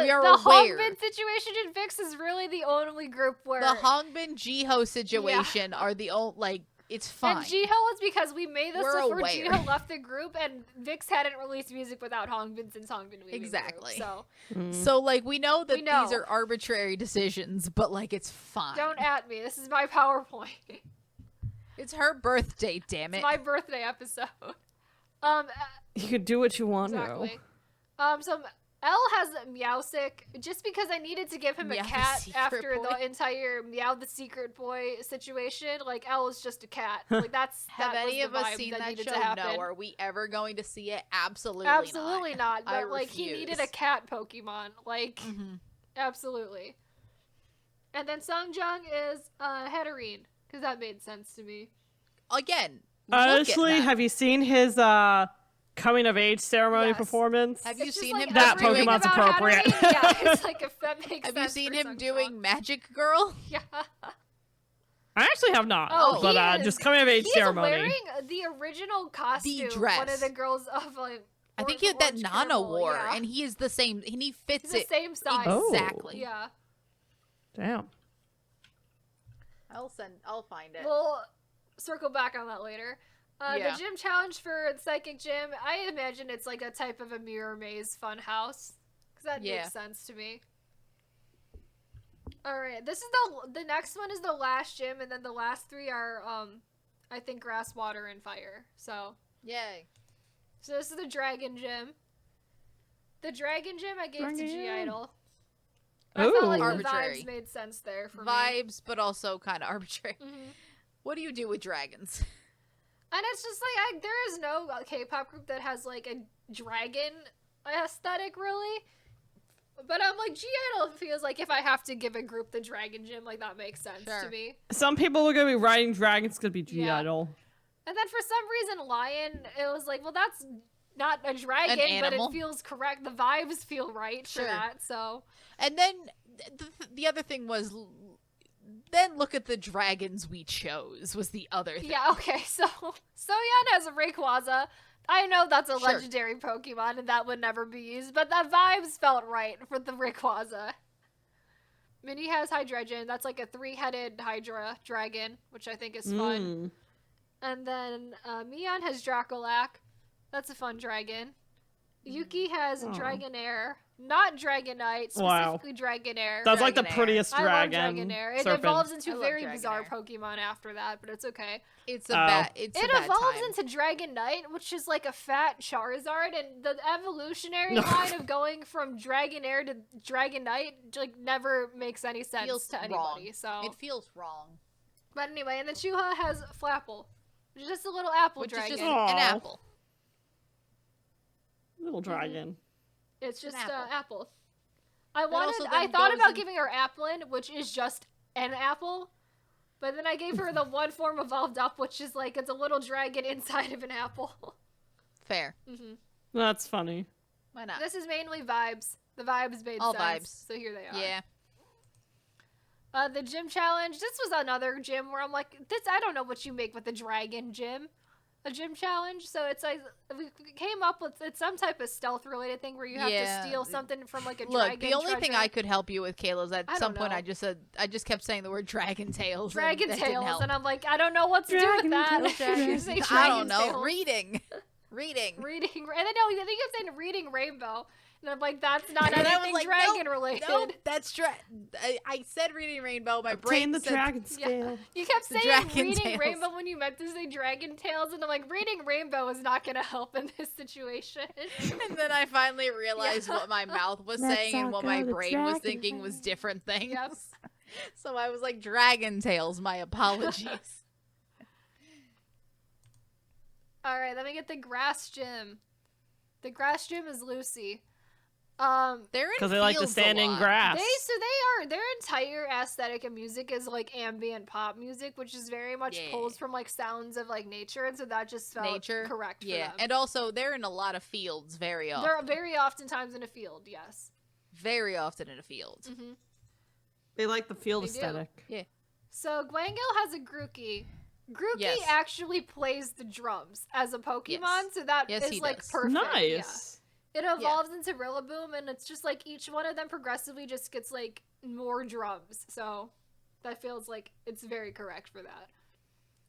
we are the aware. Hongbin situation in Vix is really the only group where The Hongbin Jiho situation are the only it's fine. And Jiho is because we made this We're before aware. Jiho left the group, and Vix hadn't released music without Hongbin since Hongbin leaving Exactly. the group. So we know that We know. these are arbitrary decisions, but it's fine. So don't at me. This is my PowerPoint. It's her birthday, damn It's it. my birthday episode. Um, You could do what you want exactly. to. So L has Meowsick just because I needed to give him Meow a the cat Secret after Boy. the entire Meow the Secret Boy situation. Like L is just a cat. Like that Have was any the of us vibe seen that that needed show? to happen. No. Are we ever going to see it? Absolutely, Absolutely not. I But like he needed a refuse. cat Pokemon. Like Mm-hmm. absolutely. And then Sungjung is Hatterene because that made sense to me. Again, Honestly, look at have you seen his coming of age ceremony Yes. performance? Have you It's just seen like him That everything Pokemon's about appropriate. Hatterene, yeah, it's like if that makes Have sense. you seen for him Sungjung. doing Magic Girl? Yeah. I actually have not. Oh, but he is. just coming of age He's ceremony. wearing the original costume. One dress. of the girls of like. I think Orange that Nana Caramel, wore, yeah. and he is the same. And he fits He's the it same size. Oh. exactly. Yeah. Damn. I'll find it. We'll circle back on that later. Yeah. The gym challenge for Psychic Gym, I imagine it's like a type of a mirror maze fun house. Because that Yeah. makes sense to me. Alright, this is the next one is the last gym, and then the last three are, I think grass, water, and fire. So Yay. this is the Dragon Gym. The Dragon Gym I gave to Dragon. G-Idol. I felt like Ooh. the Arbitrary. vibes made sense there for me. Vibes, but also kind of arbitrary. Mhm. What do you do with dragons? And it's just like there is no K-pop group that has like a dragon aesthetic really. But I'm like G-Idol feels like if I have to give a group the Dragon Gym, like that makes sense to Sure. me. Some people are gonna be riding dragons. It's gonna be Yeah. G-Idol. And then for some reason Lion, it was like, well that's not a dragon, but animal. it feels correct. The vibes feel right for Sure. that. So And then the other thing was, then look at the dragons we chose. Was the other thing. yeah, okay. So Soyeon has a Rayquaza. I know that's a Sure. legendary Pokemon and that would never be used, but the vibes felt right for the Rayquaza. Minnie has Hydreigon. That's like a 3-headed Hydra dragon, which I think is fun. Mm. And then Mion has Dracolac. That's a fun dragon. Yuki has Oh. Dragonair. Not Dragonite, Wow. specifically Dragonair. That's like the Dragonair. prettiest I love dragon. Dragonair. It serpent. evolves I into love very bizarre Dragonair. Pokemon after that, but it's okay. It's a Oh. bad. It's It a bad evolves time. into Dragonite, which is like a fat Charizard, and the evolutionary No. line of going from Dragonair to Dragonite like never makes any sense Feels to anybody. wrong. So, It feels wrong. but anyway, and then Shuha has Flapple, which is just a little apple Which dragon. is just Aw. an apple. Little dragon. It's just apple. apple. I also I then thought goes about in- giving her Applin, which is just an apple, but then I gave her the one form evolved up, which is like it's a little dragon inside of an apple. Fair. hmm That's funny. Why not? This is mainly vibes. The vibes made All sense, vibes. so here they are. Yeah. The gym challenge. This was another gym where I'm like, this. I don't know what you make with a dragon gym, a gym challenge. So it's like we came up with it's some type of stealth related thing where you have Yeah. to steal something from like a Look, dragon. the only thing treasure. I could help you with, Kayla, is at I some don't point know. I just kept saying the word dragon tails. and Dragon that didn't tails, help. and I'm like, I don't know what to do with Dragon that. tails, You say I dragon don't know. tails. Reading. Reading. Reading, and then no, I think you saying reading rainbow, and I'm like, that's not And I was anything like, dragon nope, related. Nope, that's I said reading rainbow. My Obtain brain the said dragon Yeah. scale. You kept The saying dragon reading tails. rainbow when you meant to say dragon tails, and I'm like, reading rainbow is not gonna help in this situation. And then I finally realized Yeah. what my mouth was Let's saying and all what go my to brain was Dragon thinking was Land. different things. Yep. So I was like, dragon tails. My apologies. All right, let me get the grass gym. The grass gym is Lucy. They're in Because they like to fields a stand in lot. grass. Their entire aesthetic of music is like ambient pop music, which is very much Yeah. pulls from like sounds of like nature, and so that just felt Nature. correct for Yeah, them. and also they're in a lot of fields very often. They're very oftentimes in a field, yes. Very often in a field. hmm They like the field They do. aesthetic. So Gwangil has a Grookey. Grookey Yes. actually plays the drums as a Pokemon, Yes. so that Yes, is he like does. perfect. Yeah. Nice. It evolves into Rillaboom, and it's just like each one of them progressively just gets like more drums. So that feels like it's very correct for that.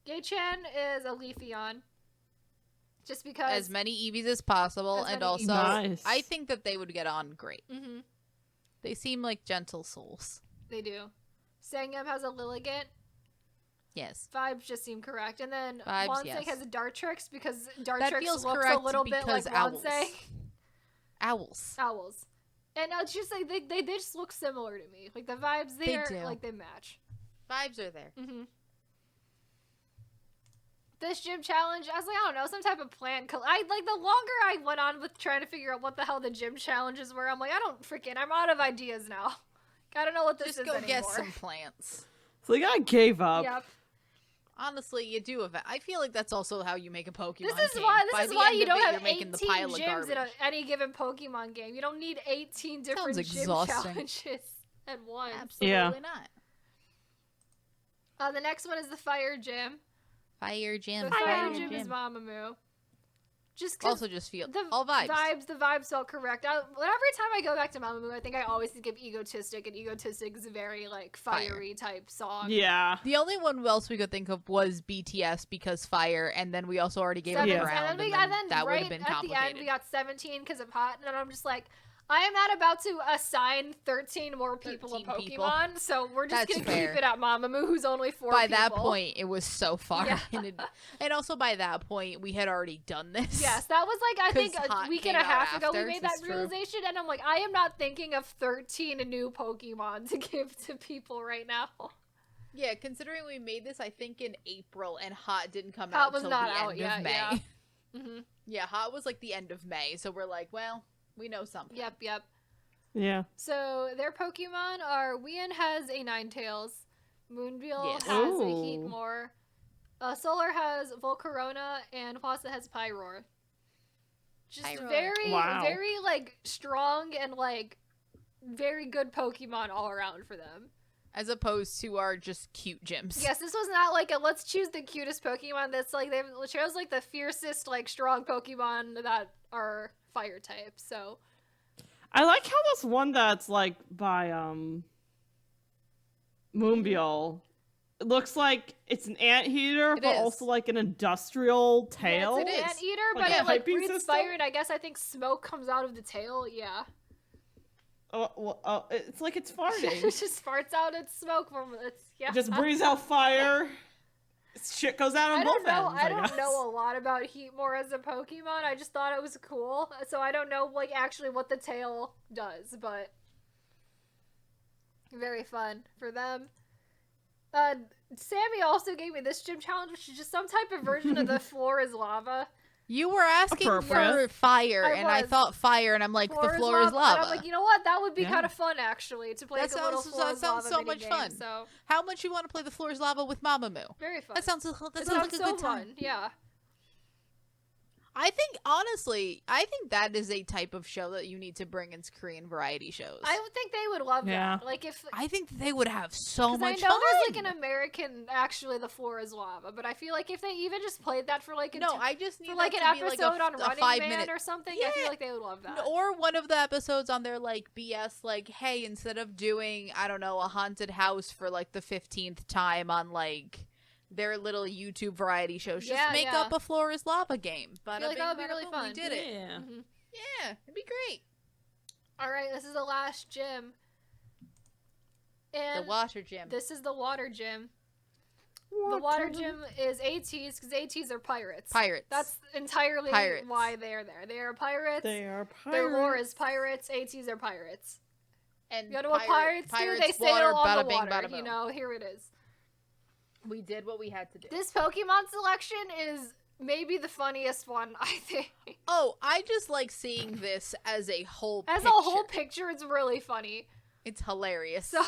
Gay-chan is a Leafeon. Just because. As many Eevees as possible, As and many also Eevees. Nice. I think that they would get on great. hmm They seem like gentle souls. They do. Sangyam has a Lilligant. Yes. Vibes just seem correct. And then Vibes, Wanseng yes. has Dartrix because That Dartrix feels looks a correct little bit like because owls. Wanseng. Owls. Owls. And it's just like they just look similar to me. Like the vibes They there, do. like they match. Vibes are there. Mm-hmm. This gym challenge, I was like, I don't know, some type of plan. I like the longer I went on with trying to figure out what the hell the gym challenges were, I'm like, I'm out of ideas now. I don't know what this Just is go anymore. get some plants. So I gave up. Yep. Honestly, you do have. I feel like that's also how you make a Pokemon This is game. why By this is the why end you of don't it, have you're making 18 the pile of gyms in garbage. any given Pokemon game. You don't need 18 different Sounds gym exhausting. challenges at once. Absolutely Yeah. not. The next one is the Fire Gym. Fire gym. The Fire Gym is Mamamoo. Just 'cause Also, just feel the all vibes. The vibes felt correct. Every time I go back to Mamamoo, I think I always think of Egotistic, and Egotistic is a very like fiery type song. Yeah. The only one else we could think of was BTS because fire, and then we also already gave Seven, it Yeah. a round, and and then that would right have been at the complicated. end we got 17 because of Hot, and I'm just like, I am not about to assign 13 more people a 13 people. Pokemon, so we're just That's gonna fair. keep it at Mamamoo, who's only 4 By people. that point, it was so far, Yeah. and also by that point, we had already done this. Yes, that was like I think 'Cause a Hot week came and a out half ago we after, made this that is true. realization, and I'm like, I am not thinking of 13 new Pokemon to give to people right now. Yeah, considering we made this, I think in April, and Hot didn't come Hot out was till not the out end yet, of May. yeah. Mm-hmm. Yeah, Hot was like the end of May, so we're like, well, we know something. Yep. Yeah. So their Pokemon are Wien has a Ninetales, Moonveil Yes. has a Ooh. Heatmore, Solar has Volcarona, and Huasa has Pyroar. Just Pyroar. very, Wow. very like strong and like very good Pokemon all around for them. As opposed to our just cute gyms. Yes, this was not like a let's choose the cutest Pokemon. That's like they chose like the fiercest, like strong Pokemon that are fire type. So I like how this one that's like by Moonveil. It looks like it's an anteater, It but is. also like an industrial tail. yeah, it's It an is. anteater, Like but a it like piping breathes system? fire, and I guess I think smoke comes out of the tail. Yeah, It's like it's farting. it just farts out its smoke from its. Yeah, It just breathes out fire. Shit goes out on I both don't know. ends. I don't guess. know a lot about Heatmore as a Pokemon. I just thought it was cool, so I don't know like actually what the tail does, but very fun for them. Sammy also gave me this gym challenge, which is just some type of version of the floor is lava. You were asking for Appropriate. fire, I and I was. thought fire, and I'm like, the floor is lava. And I'm like, you know what? That would be Yeah. kind of fun actually to play That like a little sounds- floor that is sounds lava so much minigame, fun. So How much you want to play the floor is lava with Mamamoo? very fun. That sounds like It a sounds good so time. fun. Yeah. I think honestly, that is a type of show that you need to bring into Korean variety shows. I would think they would love Yeah. that. Like if I think they would have so because I much know fun. there's like an American actually the floor is lava, but I feel like if they even just played that for like No, I just need for like that an to be like episode on a Running 5 Man minute or something, I feel Yeah. like they would love that. or one of the episodes on their like BS like, hey, instead of doing I don't know a haunted house for like the 15th time on like their little YouTube variety shows, just Yeah, make yeah. up a floor is lava game. But feel like that would be really fun. We did it. Yeah. Mhm. Yeah, it'd be great. All right, this is the last gym, and The water gym. this is the water gym. The water gym is ATs because ATs are pirates. Pirates. That's entirely Pirates. why they're there. They are pirates. They are Their lore pirates. is pirates. ATs are pirates. and You know what pirates do? They sail water, on bada the bing, water. bada You boom. know, here it is. We did what we had to do. This Pokemon selection is maybe the funniest one, I think. Oh, I just like seeing this as a whole As picture. a whole picture, it's really funny. It's hilarious. So,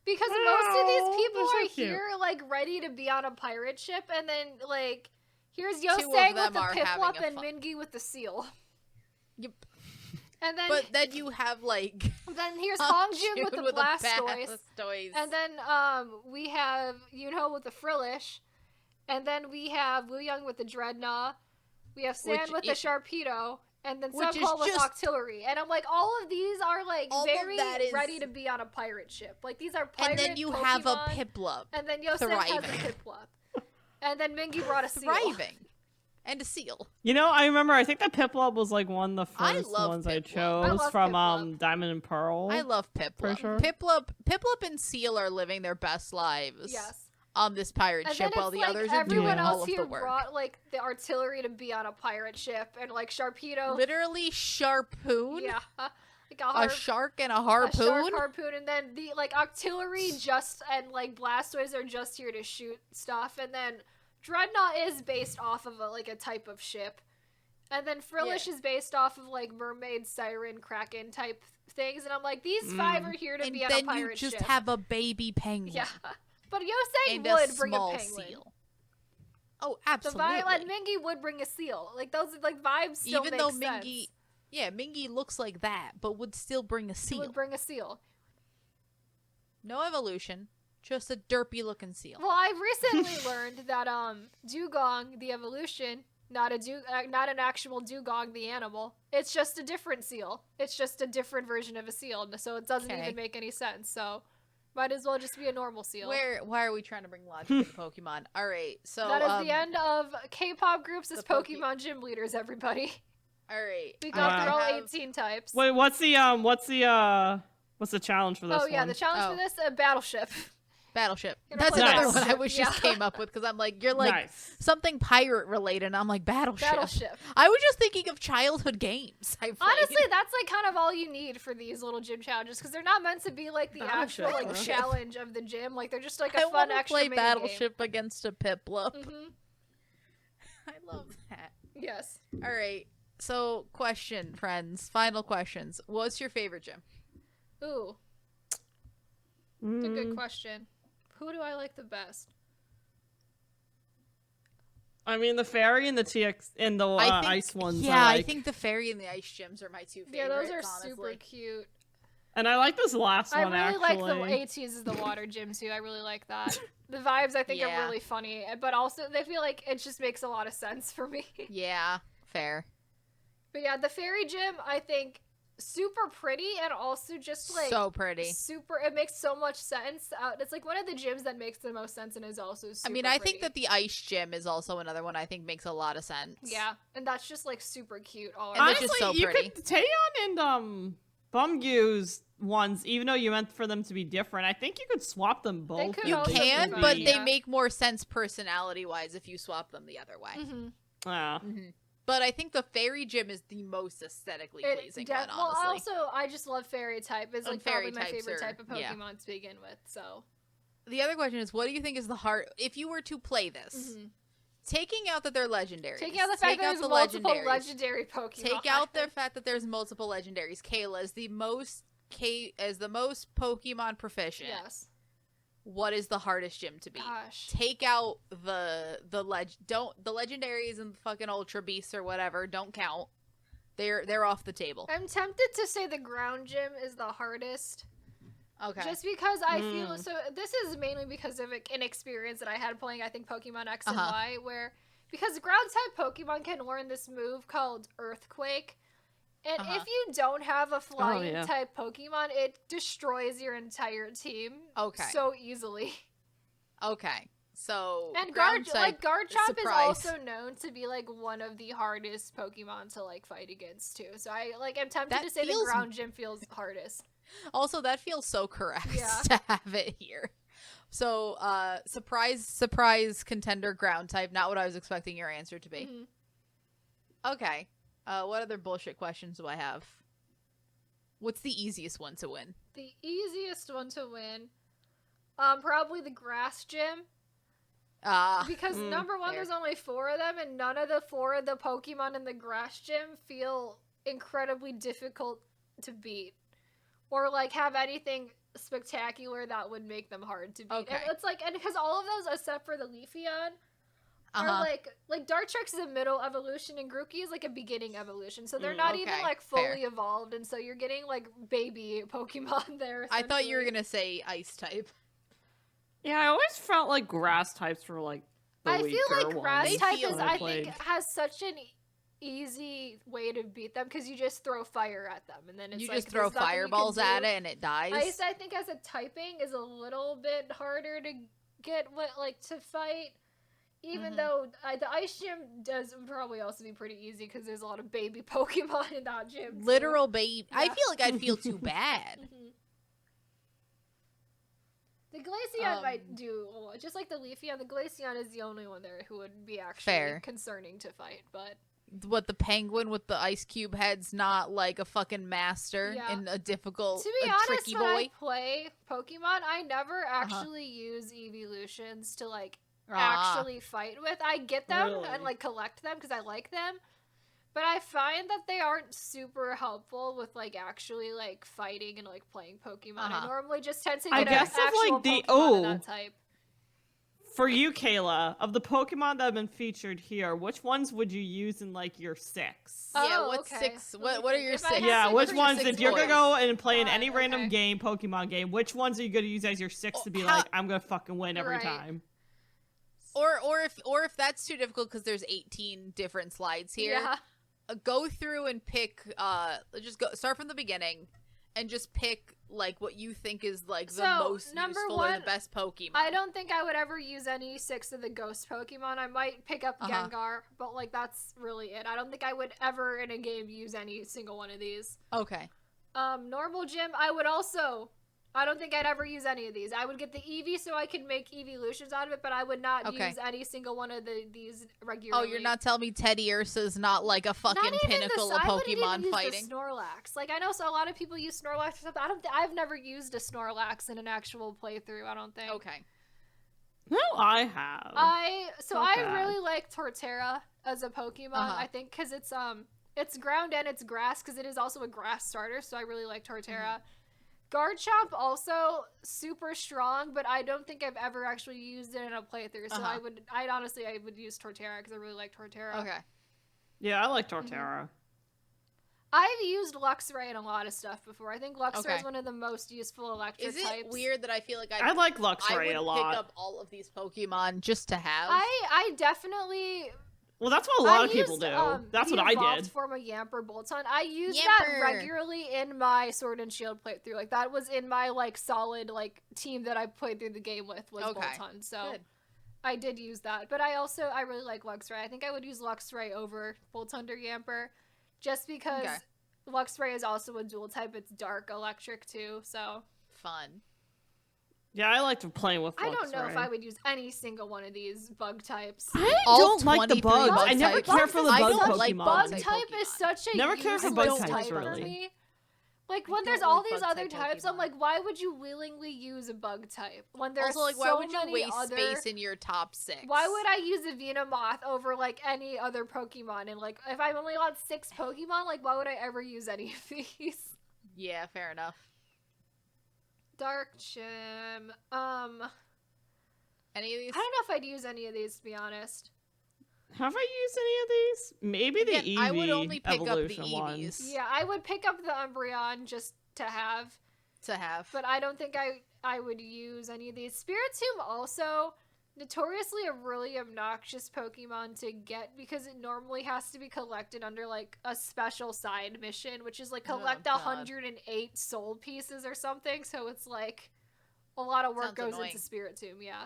because most of these Oh, people they're so are cute. here, like, ready to be on a pirate ship, and then, like, here's Two of Yosang them with the are having Piplup a and fun- Mingy with the seal. Yep. And then, But then you have like then here's Hongjun with the a Blastoise. Blastoise. And then we have Yunho with the Frillish. And then we have Wooyoung with the Dreadnought. We have San Which with the is- Sharpedo. And then which is Suncall with just- Octillery. And I'm like, all of these are like All of very that is- ready to be on a pirate ship. Like these are pirate and then you Pokemon. have a Piplup And then Yosef has a thriving. Piplup. And then Mingy brought a seal. thriving. And a seal. You know, I remember. I think that Piplup was like one of the I first love ones I Piplup. chose I love from Piplup. Diamond and Pearl. I love Piplup. For sure. Piplup and Seal are living their best lives. Yes. on this pirate And ship then while it's the like others are doing everyone all else of here the work. brought like the artillery to be on a pirate ship, and like Sharpedo, Literally sharpoon? yeah, like A shark and a a harpoon? shark harpoon, and then the like artillery just and like Blastoise are just here to shoot stuff, and then Dreadnought is based off of a type of ship, and then Frillish is based off of like mermaid, siren, kraken type things, and I'm like, these five are here to And be on a then pirate you just ship. have a baby penguin. Yeah, but Yosei And would a bring a small penguin. seal. Oh, The absolutely. Violet Mingy would bring a seal. Like those like vibes still Even make though sense. Mingy, yeah, Mingy looks like that, but would still bring a She seal. would bring a seal. No evolution, just a derpy looking seal. Well, I've recently learned that Dugong, the evolution, not an actual dugong, the animal. It's just a different seal. It's just a different version of a seal, so it doesn't Okay. even make any sense. So, might as well just be a normal seal. Why are we trying to bring logic into Pokemon? All right, so That is the end of K-pop groups as the Pokemon gym leaders. Everybody, All right, we got through all I have 18 types. Wait, what's the challenge for this Oh yeah, one? the challenge Oh. for this Battleship. Battleship. You know, That's like another Nice. one I Battleship, just yeah. came up with because I'm like, you're like Nice. something pirate related, and I'm like Battleship. Battleship. I was just thinking of childhood games. I played. Honestly, that's like kind of all you need for these little gym challenges because they're not meant to be like the Battleship, actual like huh? challenge of the gym. Like they're just like a I fun want to extra play mini Battleship against a Piplup. game. Mm-hmm. I love that. Yes. All right. So, question, friends. Final questions. What's your favorite gym? Ooh, it's a Mm. good question. Who do I like the best? I mean, the fairy and the TX and the I think, ice ones. Yeah, I I like. think the fairy and the ice gyms are my two favorites. Yeah, those are honestly. super cute. And I like this last I one really actually. like the ATs as the water gym too. I really like that. The vibes I think Yeah. are really funny, but also they feel like it just makes a lot of sense for me. Yeah, fair. But yeah, the fairy gym I think super pretty and also just like So pretty. super. It makes so much sense. It's like one of the gyms that makes the most sense and is also super I mean, I think pretty. that the ice gym is also another one I think makes a lot of sense. Yeah, and that's just like super cute all And around. it's Honestly, just so you pretty. could Taeyeon and Bumgyu's ones, even though you meant for them to be different. I think you could swap them both. could and You also they can, would be but be- they yeah. make more sense personality-wise if you swap them the other way. Mhm. Yeah. But I think the fairy gym is the most aesthetically pleasing one, Well, honestly. also I just love fairy type. It's And like probably fairy my types favorite are- type of yeah. Pokemon to begin with. So The other question is, what do you think is the hard... If you were to play this, Mhm. taking out that they're legendary, taking out the fact that there's multiple legendary Pokemon. take out the fact that there's multiple legendaries. Kayla is the most Pokemon proficient. Yes. What is the hardest gym to beat? Gosh. Take out the legendaries and the fucking ultra beasts or whatever don't count. They're off the table. I'm tempted to say the ground gym is the hardest. Okay. Just because I feel so. This is mainly because of an experience that I had playing, I think, Pokemon X and Y, where because ground type Pokemon can learn this move called Earthquake, and if you don't have a flying yeah. type Pokemon, it destroys your entire team. Okay. So easily. Okay. So And ground type, Garchomp is surprise. also known to be like one of the hardest Pokemon to like fight against too. So I like am tempted That to say the feels- ground gym feels hardest. Also, that feels so correct Yeah. to have it here. So, surprise contender ground type. Not what I was expecting your answer to be. Mhm. Okay. What other bullshit questions do I have? What's the easiest one to win? The easiest one to win, probably the grass gym. Because number one, fair. there's only 4 of them, and none of the 4 of the Pokemon in the grass gym feel incredibly difficult to beat, or like have anything spectacular that would make them hard to beat. Okay. And it's like, and because all of those, except for the Leafeon, are like Dartrix is a middle evolution, and Grookey is like a beginning evolution. So they're not even okay, like fair. fully evolved, and so you're getting like baby Pokemon there. I thought you were essentially. gonna say ice type. Yeah, I always felt like grass types were like the I feel weaker like grass They type feel is, like I played. think, has such an easy way to beat them because you just throw fire at them, and then it's You like, just throw there's nothing you can fireballs at do. it and it dies. Ice, I think, as a typing, is a little bit harder to get to fight. Even though the ice gym does probably also be pretty easy because there's a lot of baby Pokemon in that gym. too. Literal babe. I Yeah. feel like I'd feel too bad. Mhm. The Glaceon might Um, do just like the Leafeon. The Glaceon is the only one there who would be actually Fair. concerning to fight. But What, the penguin with the ice cube head's not like a fucking master Yeah. in a difficult, to be a honest, tricky when boy? I play Pokemon, I never actually use evolutions to like Ah, actually fight with. I get them Really? and like collect them because I like them. But I find that they aren't super helpful with like actually like fighting and like playing Pokemon. I normally just tend to I get guess an if, actual like, the- Pokemon of oh. that type. For you, Kayla, of the Pokemon that have been featured here, which ones would you use in like your 6? yeah. Oh, What's okay. six? Let me What are think. your If I 6? had Yeah, to which choose ones, six if you're gonna boys. go and play in God, any random okay. game, Pokemon game, which ones are you gonna use as your 6 to be How- like, I'm gonna fucking win every Right. time? Or if that's too difficult because there's 18 different slides here. Yeah. Go through and pick. Just go start from the beginning, and just pick like what you think is like the So, most number useful or the one, best Pokemon. I don't think I would ever use any 6 of the ghost Pokemon. I might pick up Gengar, but like that's really it. I don't think I would ever in a game use any single one of these. Okay. Normal gym, I don't think I'd ever use any of these. I would get the Eevee so I could make evolutions out of it, but I would not Okay. use any single one of these regularly. Oh, you're not telling me Teddy Ursa's not like a fucking Not even pinnacle the, of I wouldn't even Pokemon use fighting? the Snorlax. Like I know so a lot of people use Snorlax or something. I've never used a Snorlax in an actual playthrough. I don't think. Okay. No, I have. I Not bad. really like Torterra as a Pokemon. I think because it's ground and it's grass because it is also a grass starter. So I really like Torterra. Garchomp also super strong, but I don't think I've ever actually used it in a playthrough. So I would use Torterra because I really like Torterra. Okay. Yeah, I like Torterra. I've used Luxray in a lot of stuff before. I think Luxray Okay. is one of the most useful electric Is it types. weird that I feel like I like I Luxray would a lot. pick up all of these Pokemon just to have? I definitely. Well, that's what a lot I of people used, do. That's the what I evolved did. form of Yamper Bolton. I used that Yamper. regularly in my Sword and Shield playthrough. Like that was in my like solid like team that I played through the game with was Okay. Bolton. So Good. I did use that. But I really like Luxray. I think I would use Luxray over Boltund or Yamper, just because Okay. Luxray is also a dual type. It's dark electric too. So Fun. Yeah, I liked playing with Luxray. I don't know if I would use any single one of these bug types. I All don't like the 23 bugs. bug I never types. care for the I bug don't Pokemon. like Bug Type type is Pokemon. such a Never care for useless bug type types, for really. me. Like I when there's don't all like these bug other type types, I'm Pokemon. like, why would you willingly use a bug type when there's Also, like, why so would you many waste other... space in your top 6? Why would I use a Venomoth over like any other Pokemon? And like, if I've only got 6 Pokemon, like, why would I ever use any of these? Yeah, fair enough. Dark Gym. Any of these? I don't know if I'd use any of these to be honest. Have I used any of these? Maybe the Again, Eevee I would only pick up the evolution Eevees. ones. Yeah, I would pick up the Umbreon just to have. To have. But I don't think I would use any of these. Spiritomb also notoriously a really obnoxious Pokemon to get because it normally has to be collected under like a special side mission, which is like collect God. 108 soul pieces or something. So it's like a lot of work Sounds goes annoying. into Spiritomb, yeah.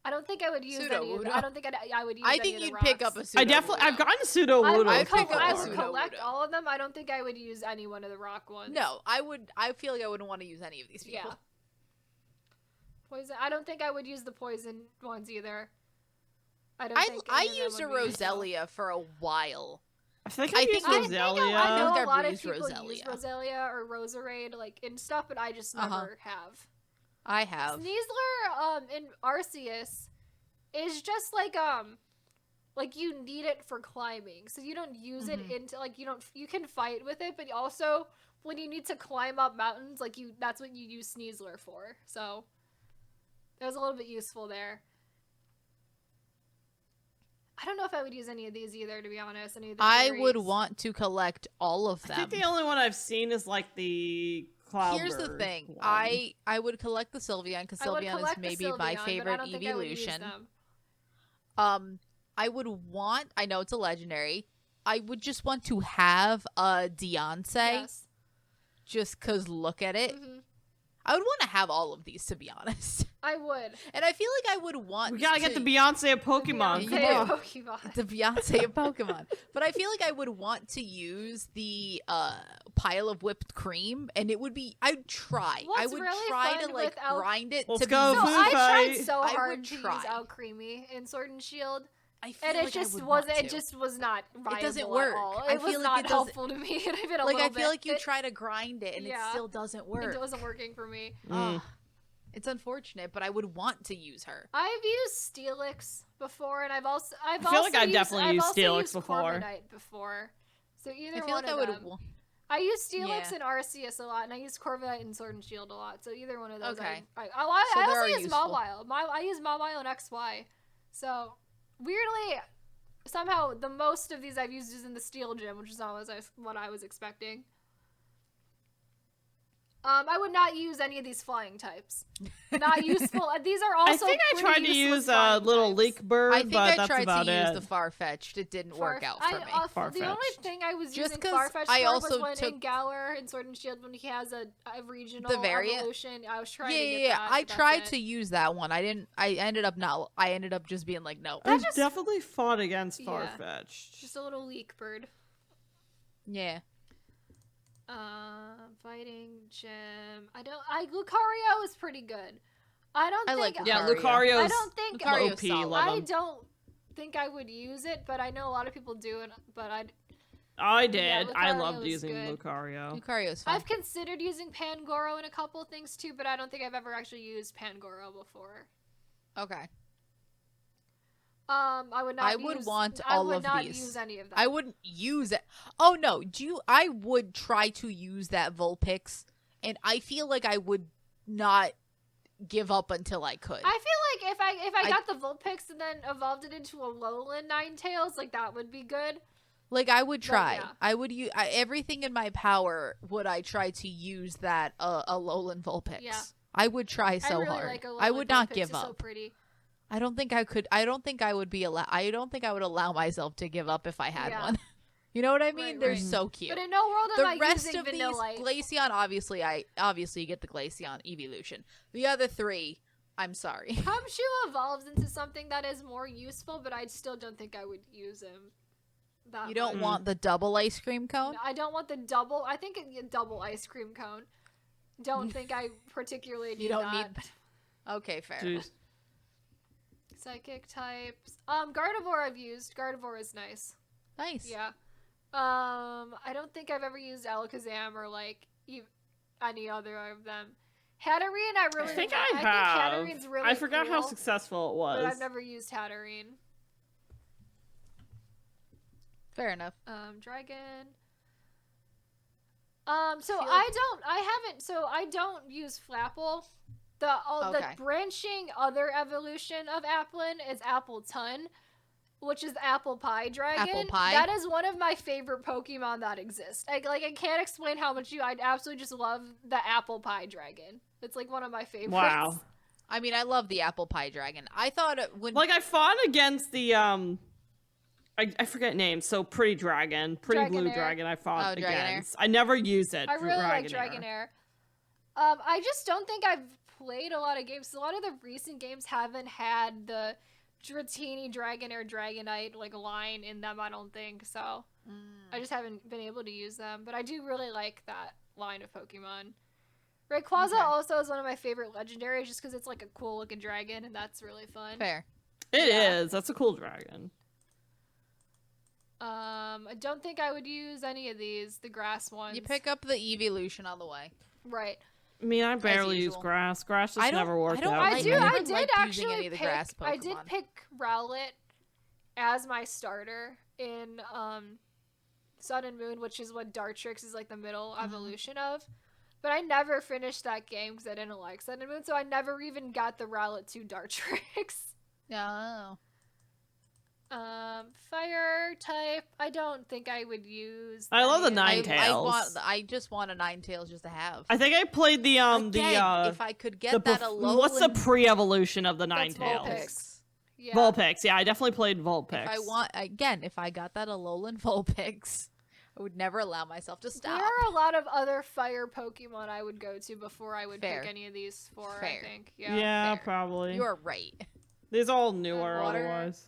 I don't think I would use any of Sudowoodo. I don't think I would use I any think of the you'd pick rocks. up a Sudowoodo. I definitely, I've gotten Pseudo I Woodle. would, I'd pick up I a would collect Sudowoodo. all of them. I don't think I would use any one of the rock ones. No, I feel like I wouldn't want to use any of these people. Yeah. Poison. I don't think I would use the poison ones either. I don't think I any of them used a would be useful. Roselia for a while. I think I I think used I think Roselia. I know I've a lot of used people use Roselia. Roselia or Roserade like in stuff, but I just never have. I have. Sneasler in Arceus is just like you need it for climbing, so you don't use it into like you can fight with it, but also when you need to climb up mountains, like that's what you use Sneasler for. So it was a little bit useful there. I don't know if I would use any of these either, to be honest. Any of the I fairies. would want to collect all of I them. think the only one I've seen is like the Cloudburst. Here's the thing. one. I would collect the Sylveon because I would Sylveon is collect the maybe my Sylveon, but I favorite don't think I would use evolution. them. I would want. I know it's a legendary. I would just want to have a Deontay, Yes. just cause look at it. Mhm. I would want to have all of these, to be honest. I would. And I feel like I would want We gotta to... get the Beyonce of Pokemon. Beyonce Come Yeah. on. Pokemon. the Beyonce of Pokemon. But I feel like I would want to use the pile of whipped cream, and it would be... I'd try. I What's would really try fun to, like, without- grind it Let's to go, be... So food I tried fight. so I hard would to use try. Out Creamy in Sword and Shield, I feel and like it just I would wasn't. want It to. just was not viable doesn't work. at all. I It was feel like not it doesn't- helpful to me. And even a Like, little I feel bit. like you try to grind it, and it Yeah. still doesn't work. It wasn't working for me. Mm. It's unfortunate, but I would want to use her. I've used Steelix before, and I've feel also like I've definitely used also Steelix used before. Corviknight before. So either I feel one like I of would them. have... I use Steelix Yeah. and Arceus a lot, and I use Corviknight and Sword and Shield a lot. So either one of those. Okay. I So they also are use useful. Mawile. I use Mawile and XY. So weirdly, somehow the most of these I've used is in the Steel Gym, which is not what I was expecting. I would not use any of these flying types. Not useful. These are also. I think I pretty tried to useless use a flying little types. leak bird, I think but I that's tried about to it. use the Far-Fetched. It didn't work out for me. The only Farfetch'd. thing I was Just using 'cause Farfetch'd I for was also when took- in Galar and Sword and Shield when he has a regional The variant? evolution. I was trying Yeah, to yeah, get yeah. that. I but that's tried it. to use that one. I didn't. I ended up just being like, no. I just- definitely fought against Yeah. Farfetch'd. Just a little leak bird. Yeah. Fighting gym. Lucario is pretty good. I don't I think. like Yeah, Lucario. Lucario's I don't think. Lucario's OP. solid. Love I him. don't think I would use it, but I know a lot of people do, but I did. Yeah, I Lucario loved is using good. Lucario. Lucario's fun. I've considered using Pangoro in a couple things too, but I don't think I've ever actually used Pangoro before. Okay. I would not. I would want I all would of not these. use any of them. I wouldn't use it. Oh no, I would try to use that Vulpix, and I feel like I would not give up until I could. I feel like if I I- got the Vulpix and then evolved it into a Alolan Ninetales, like that would be good. Like I would But, try. yeah. I would use everything in my power. Would I try to use that Alolan Vulpix? Yeah. I would try I so really hard. like Alolan I would not Vulpix, give it's up. So pretty. I don't think I could. I don't think I would be allowed. I don't think I would allow myself to give up if I had Yeah. one. You know what I mean? Right, They're right. so cute. But in no world am The I rest using of these, Vanillite. Glaceon, obviously you get the Glaceon evolution. The other three, I'm sorry. Pumshoe evolves into something that is more useful, but I still don't think I would use him. You don't Mm. want the double ice cream cone? I don't want the double. I think a double ice cream cone. Don't think I particularly need You don't that. need- Okay, fair. Jeez. Psychic types. Gardevoir I've used. Gardevoir is nice. Nice. Yeah. I don't think I've ever used Alakazam or like any other of them. Hatterene, I really I think I I think have. Hatterene's really I forgot how cool, successful it but was. I've never used Hatterene. Fair enough. Dragon. feel I don't use Flapple. The Okay. branching other evolution of Applin is Appleton, which is Apple Pie Dragon. Apple Pie? That is one of my favorite Pokemon that exist. I can't explain how much I absolutely just love the Apple Pie Dragon. It's like one of my favorites. Wow. I mean, I love the apple pie dragon. I thought when Like I fought against the I forget names. So Pretty Dragon, Pretty Blue Dragonair. Dragon. I fought Oh, Dragonair. against. I never used it. I really like Dragonair. Dragonair. I just don't think I've played a lot of games. A lot of the recent games haven't had the Dratini, Dragonair, Dragonite like line in them. I don't think so. I just haven't been able to use them, but I do really like that line of Pokemon. Rayquaza Okay. also is one of my favorite legendaries, just because it's like a cool looking dragon, and that's really fun. fair. It Yeah. is. That's a cool dragon. I don't think I would use any of these, the grass ones. You pick up the evolution on the way. right. I mean, I barely use usual. grass. Grass just I don't- never worked I don't out. like- I for do. me. never I liked did using actually any of the pick. grass I did Pokemon. pick Rowlet as my starter in Sun and Moon, which is what Dartrix is like the middle evolution of. But I never finished that game because I didn't like Sun and Moon, so I never even got the Rowlet to Dartrix. No. Fire type. I don't think I would use. I love the any of these. Ninetales. I just want a Ninetales just to have. I think I played the Again, if I could get that Alolan. what's the pre-evolution of the That's Ninetales? Vulpix. Yeah. Vulpix. Yeah, I definitely played Vulpix. If I got that Alolan Vulpix, I would never allow myself to stop. There are a lot of other fire Pokemon I would go to before I would Fair. pick any of these four, Fair. I think. Yeah, fair. probably. You are right. These all newer Water. otherwise.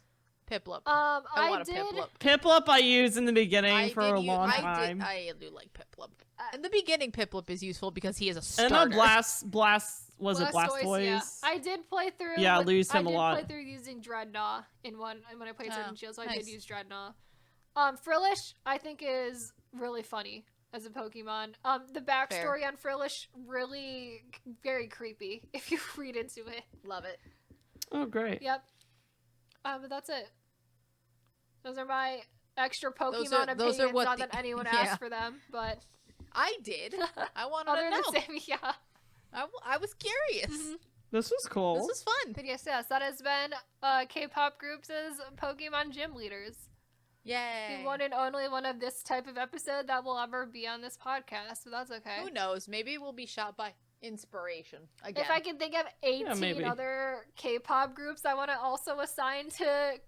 Piplup. I want a did. Piplup. Piplup I used in the beginning I for did a u- long I time. Did, I do like Piplup. In the beginning, Piplup is useful because he is a And starter. then Blast was it Blastoise? Yeah. I did play through. Yeah, I lose him a lot. I did play through using Dreadnought when I played Sword and Shield, so I nice. did use Dreadnought. Frillish, I think, is really funny as a Pokemon. The backstory on Frillish really very creepy if you read into it. Love it. Oh, great. Yep. But that's it. Those are my extra Pokemon Those are opinions. what Not the- that anyone yeah. asked for them, but I did. I wanted other to than know. Sammy, yeah. I was curious. Mhm. This was cool. This was fun. But yes, that has been K-pop groups as Pokemon gym leaders. Yay. The one and only one of this type of episode that will ever be on this podcast, so that's okay. Who knows? Maybe we'll be shot by inspiration again. If I can think of 18 maybe. other K-pop groups I want to also assign to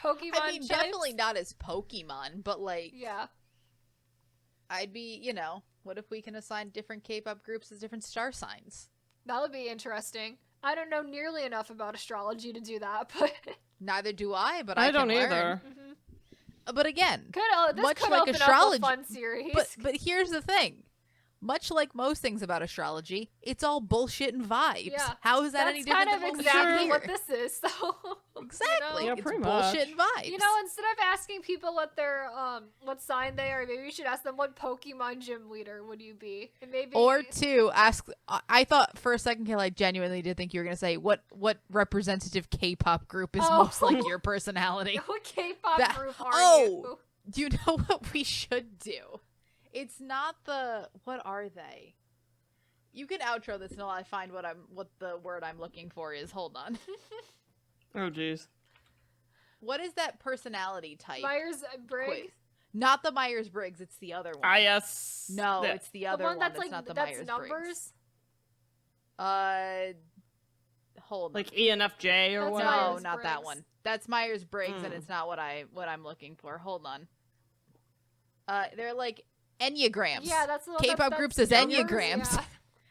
Pokemon I mean, gyms. definitely not as Pokemon, but like, Yeah. I'd be, what if we can assign different K-pop groups as different star signs? That would be interesting. I don't know nearly enough about astrology to do that, but Neither do I, but I can don't learn. either. But again, this Much could like open astrology- up a fun series. but here's the thing. Much like most things about astrology, it's all bullshit and vibes. Yeah. How is that that's any different kind of than what we exactly do what here? this is. So Exactly. Yeah, It's pretty bullshit much. and vibes. You know, instead of asking people what their what sign they are, maybe we should ask them what Pokemon gym leader would you be, and maybe Or two, ask. I thought for a second, Kayla, I genuinely did think you were gonna say what representative K-pop group is Oh. most like your personality. what K-pop That- group are oh. you? Do you know what we should do? It's not the what are they? You can outro this until I find what the word I'm looking for is. Hold on. Oh, jeez. What is that personality type? Myers Briggs, quiz? Not the Myers Briggs. It's the other one. Yes. No, that- it's the the other one that's like not the that's Myers numbers. Briggs. Hold on. like ENFJ or That's whatever. No, Myers not that Briggs. one. That's Myers Briggs, and Hmm. it's not what I'm looking for. Hold on. They're like enneagrams. Yeah, that's the one. K-pop that's groups as numbers, enneagrams. Yeah.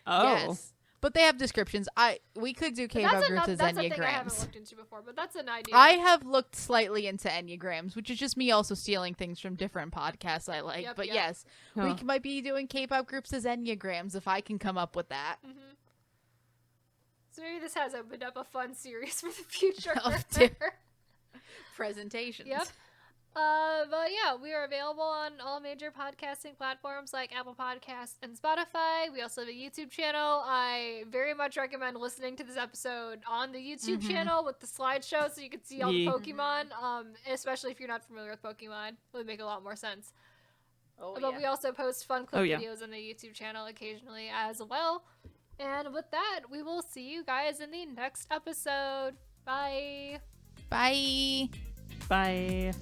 Oh. Yes, but they have descriptions. We could do But K-pop that's groups as that's a thing I haven't enneagrams. looked into before, but that's an idea. I have looked slightly into enneagrams, which is just me also stealing things from different podcasts I like. Yep, but yep. yes, Huh. we might be doing K-pop groups as enneagrams if I can come up with that. Mhm. So maybe this has opened up a fun series for the future. Of different presentations. Yep. But yeah, we are available on all major podcasting platforms like Apple Podcasts and Spotify. We also have a YouTube channel. I very much recommend listening to this episode on the YouTube Mhm. channel with the slideshow so you can see all Yeah. the Pokemon. Especially if you're not familiar with Pokemon, it would make a lot more sense. Oh, But we also post fun clip Oh, yeah. videos on the YouTube channel occasionally as well. And with that, we will see you guys in the next episode. Bye. Bye. Bye.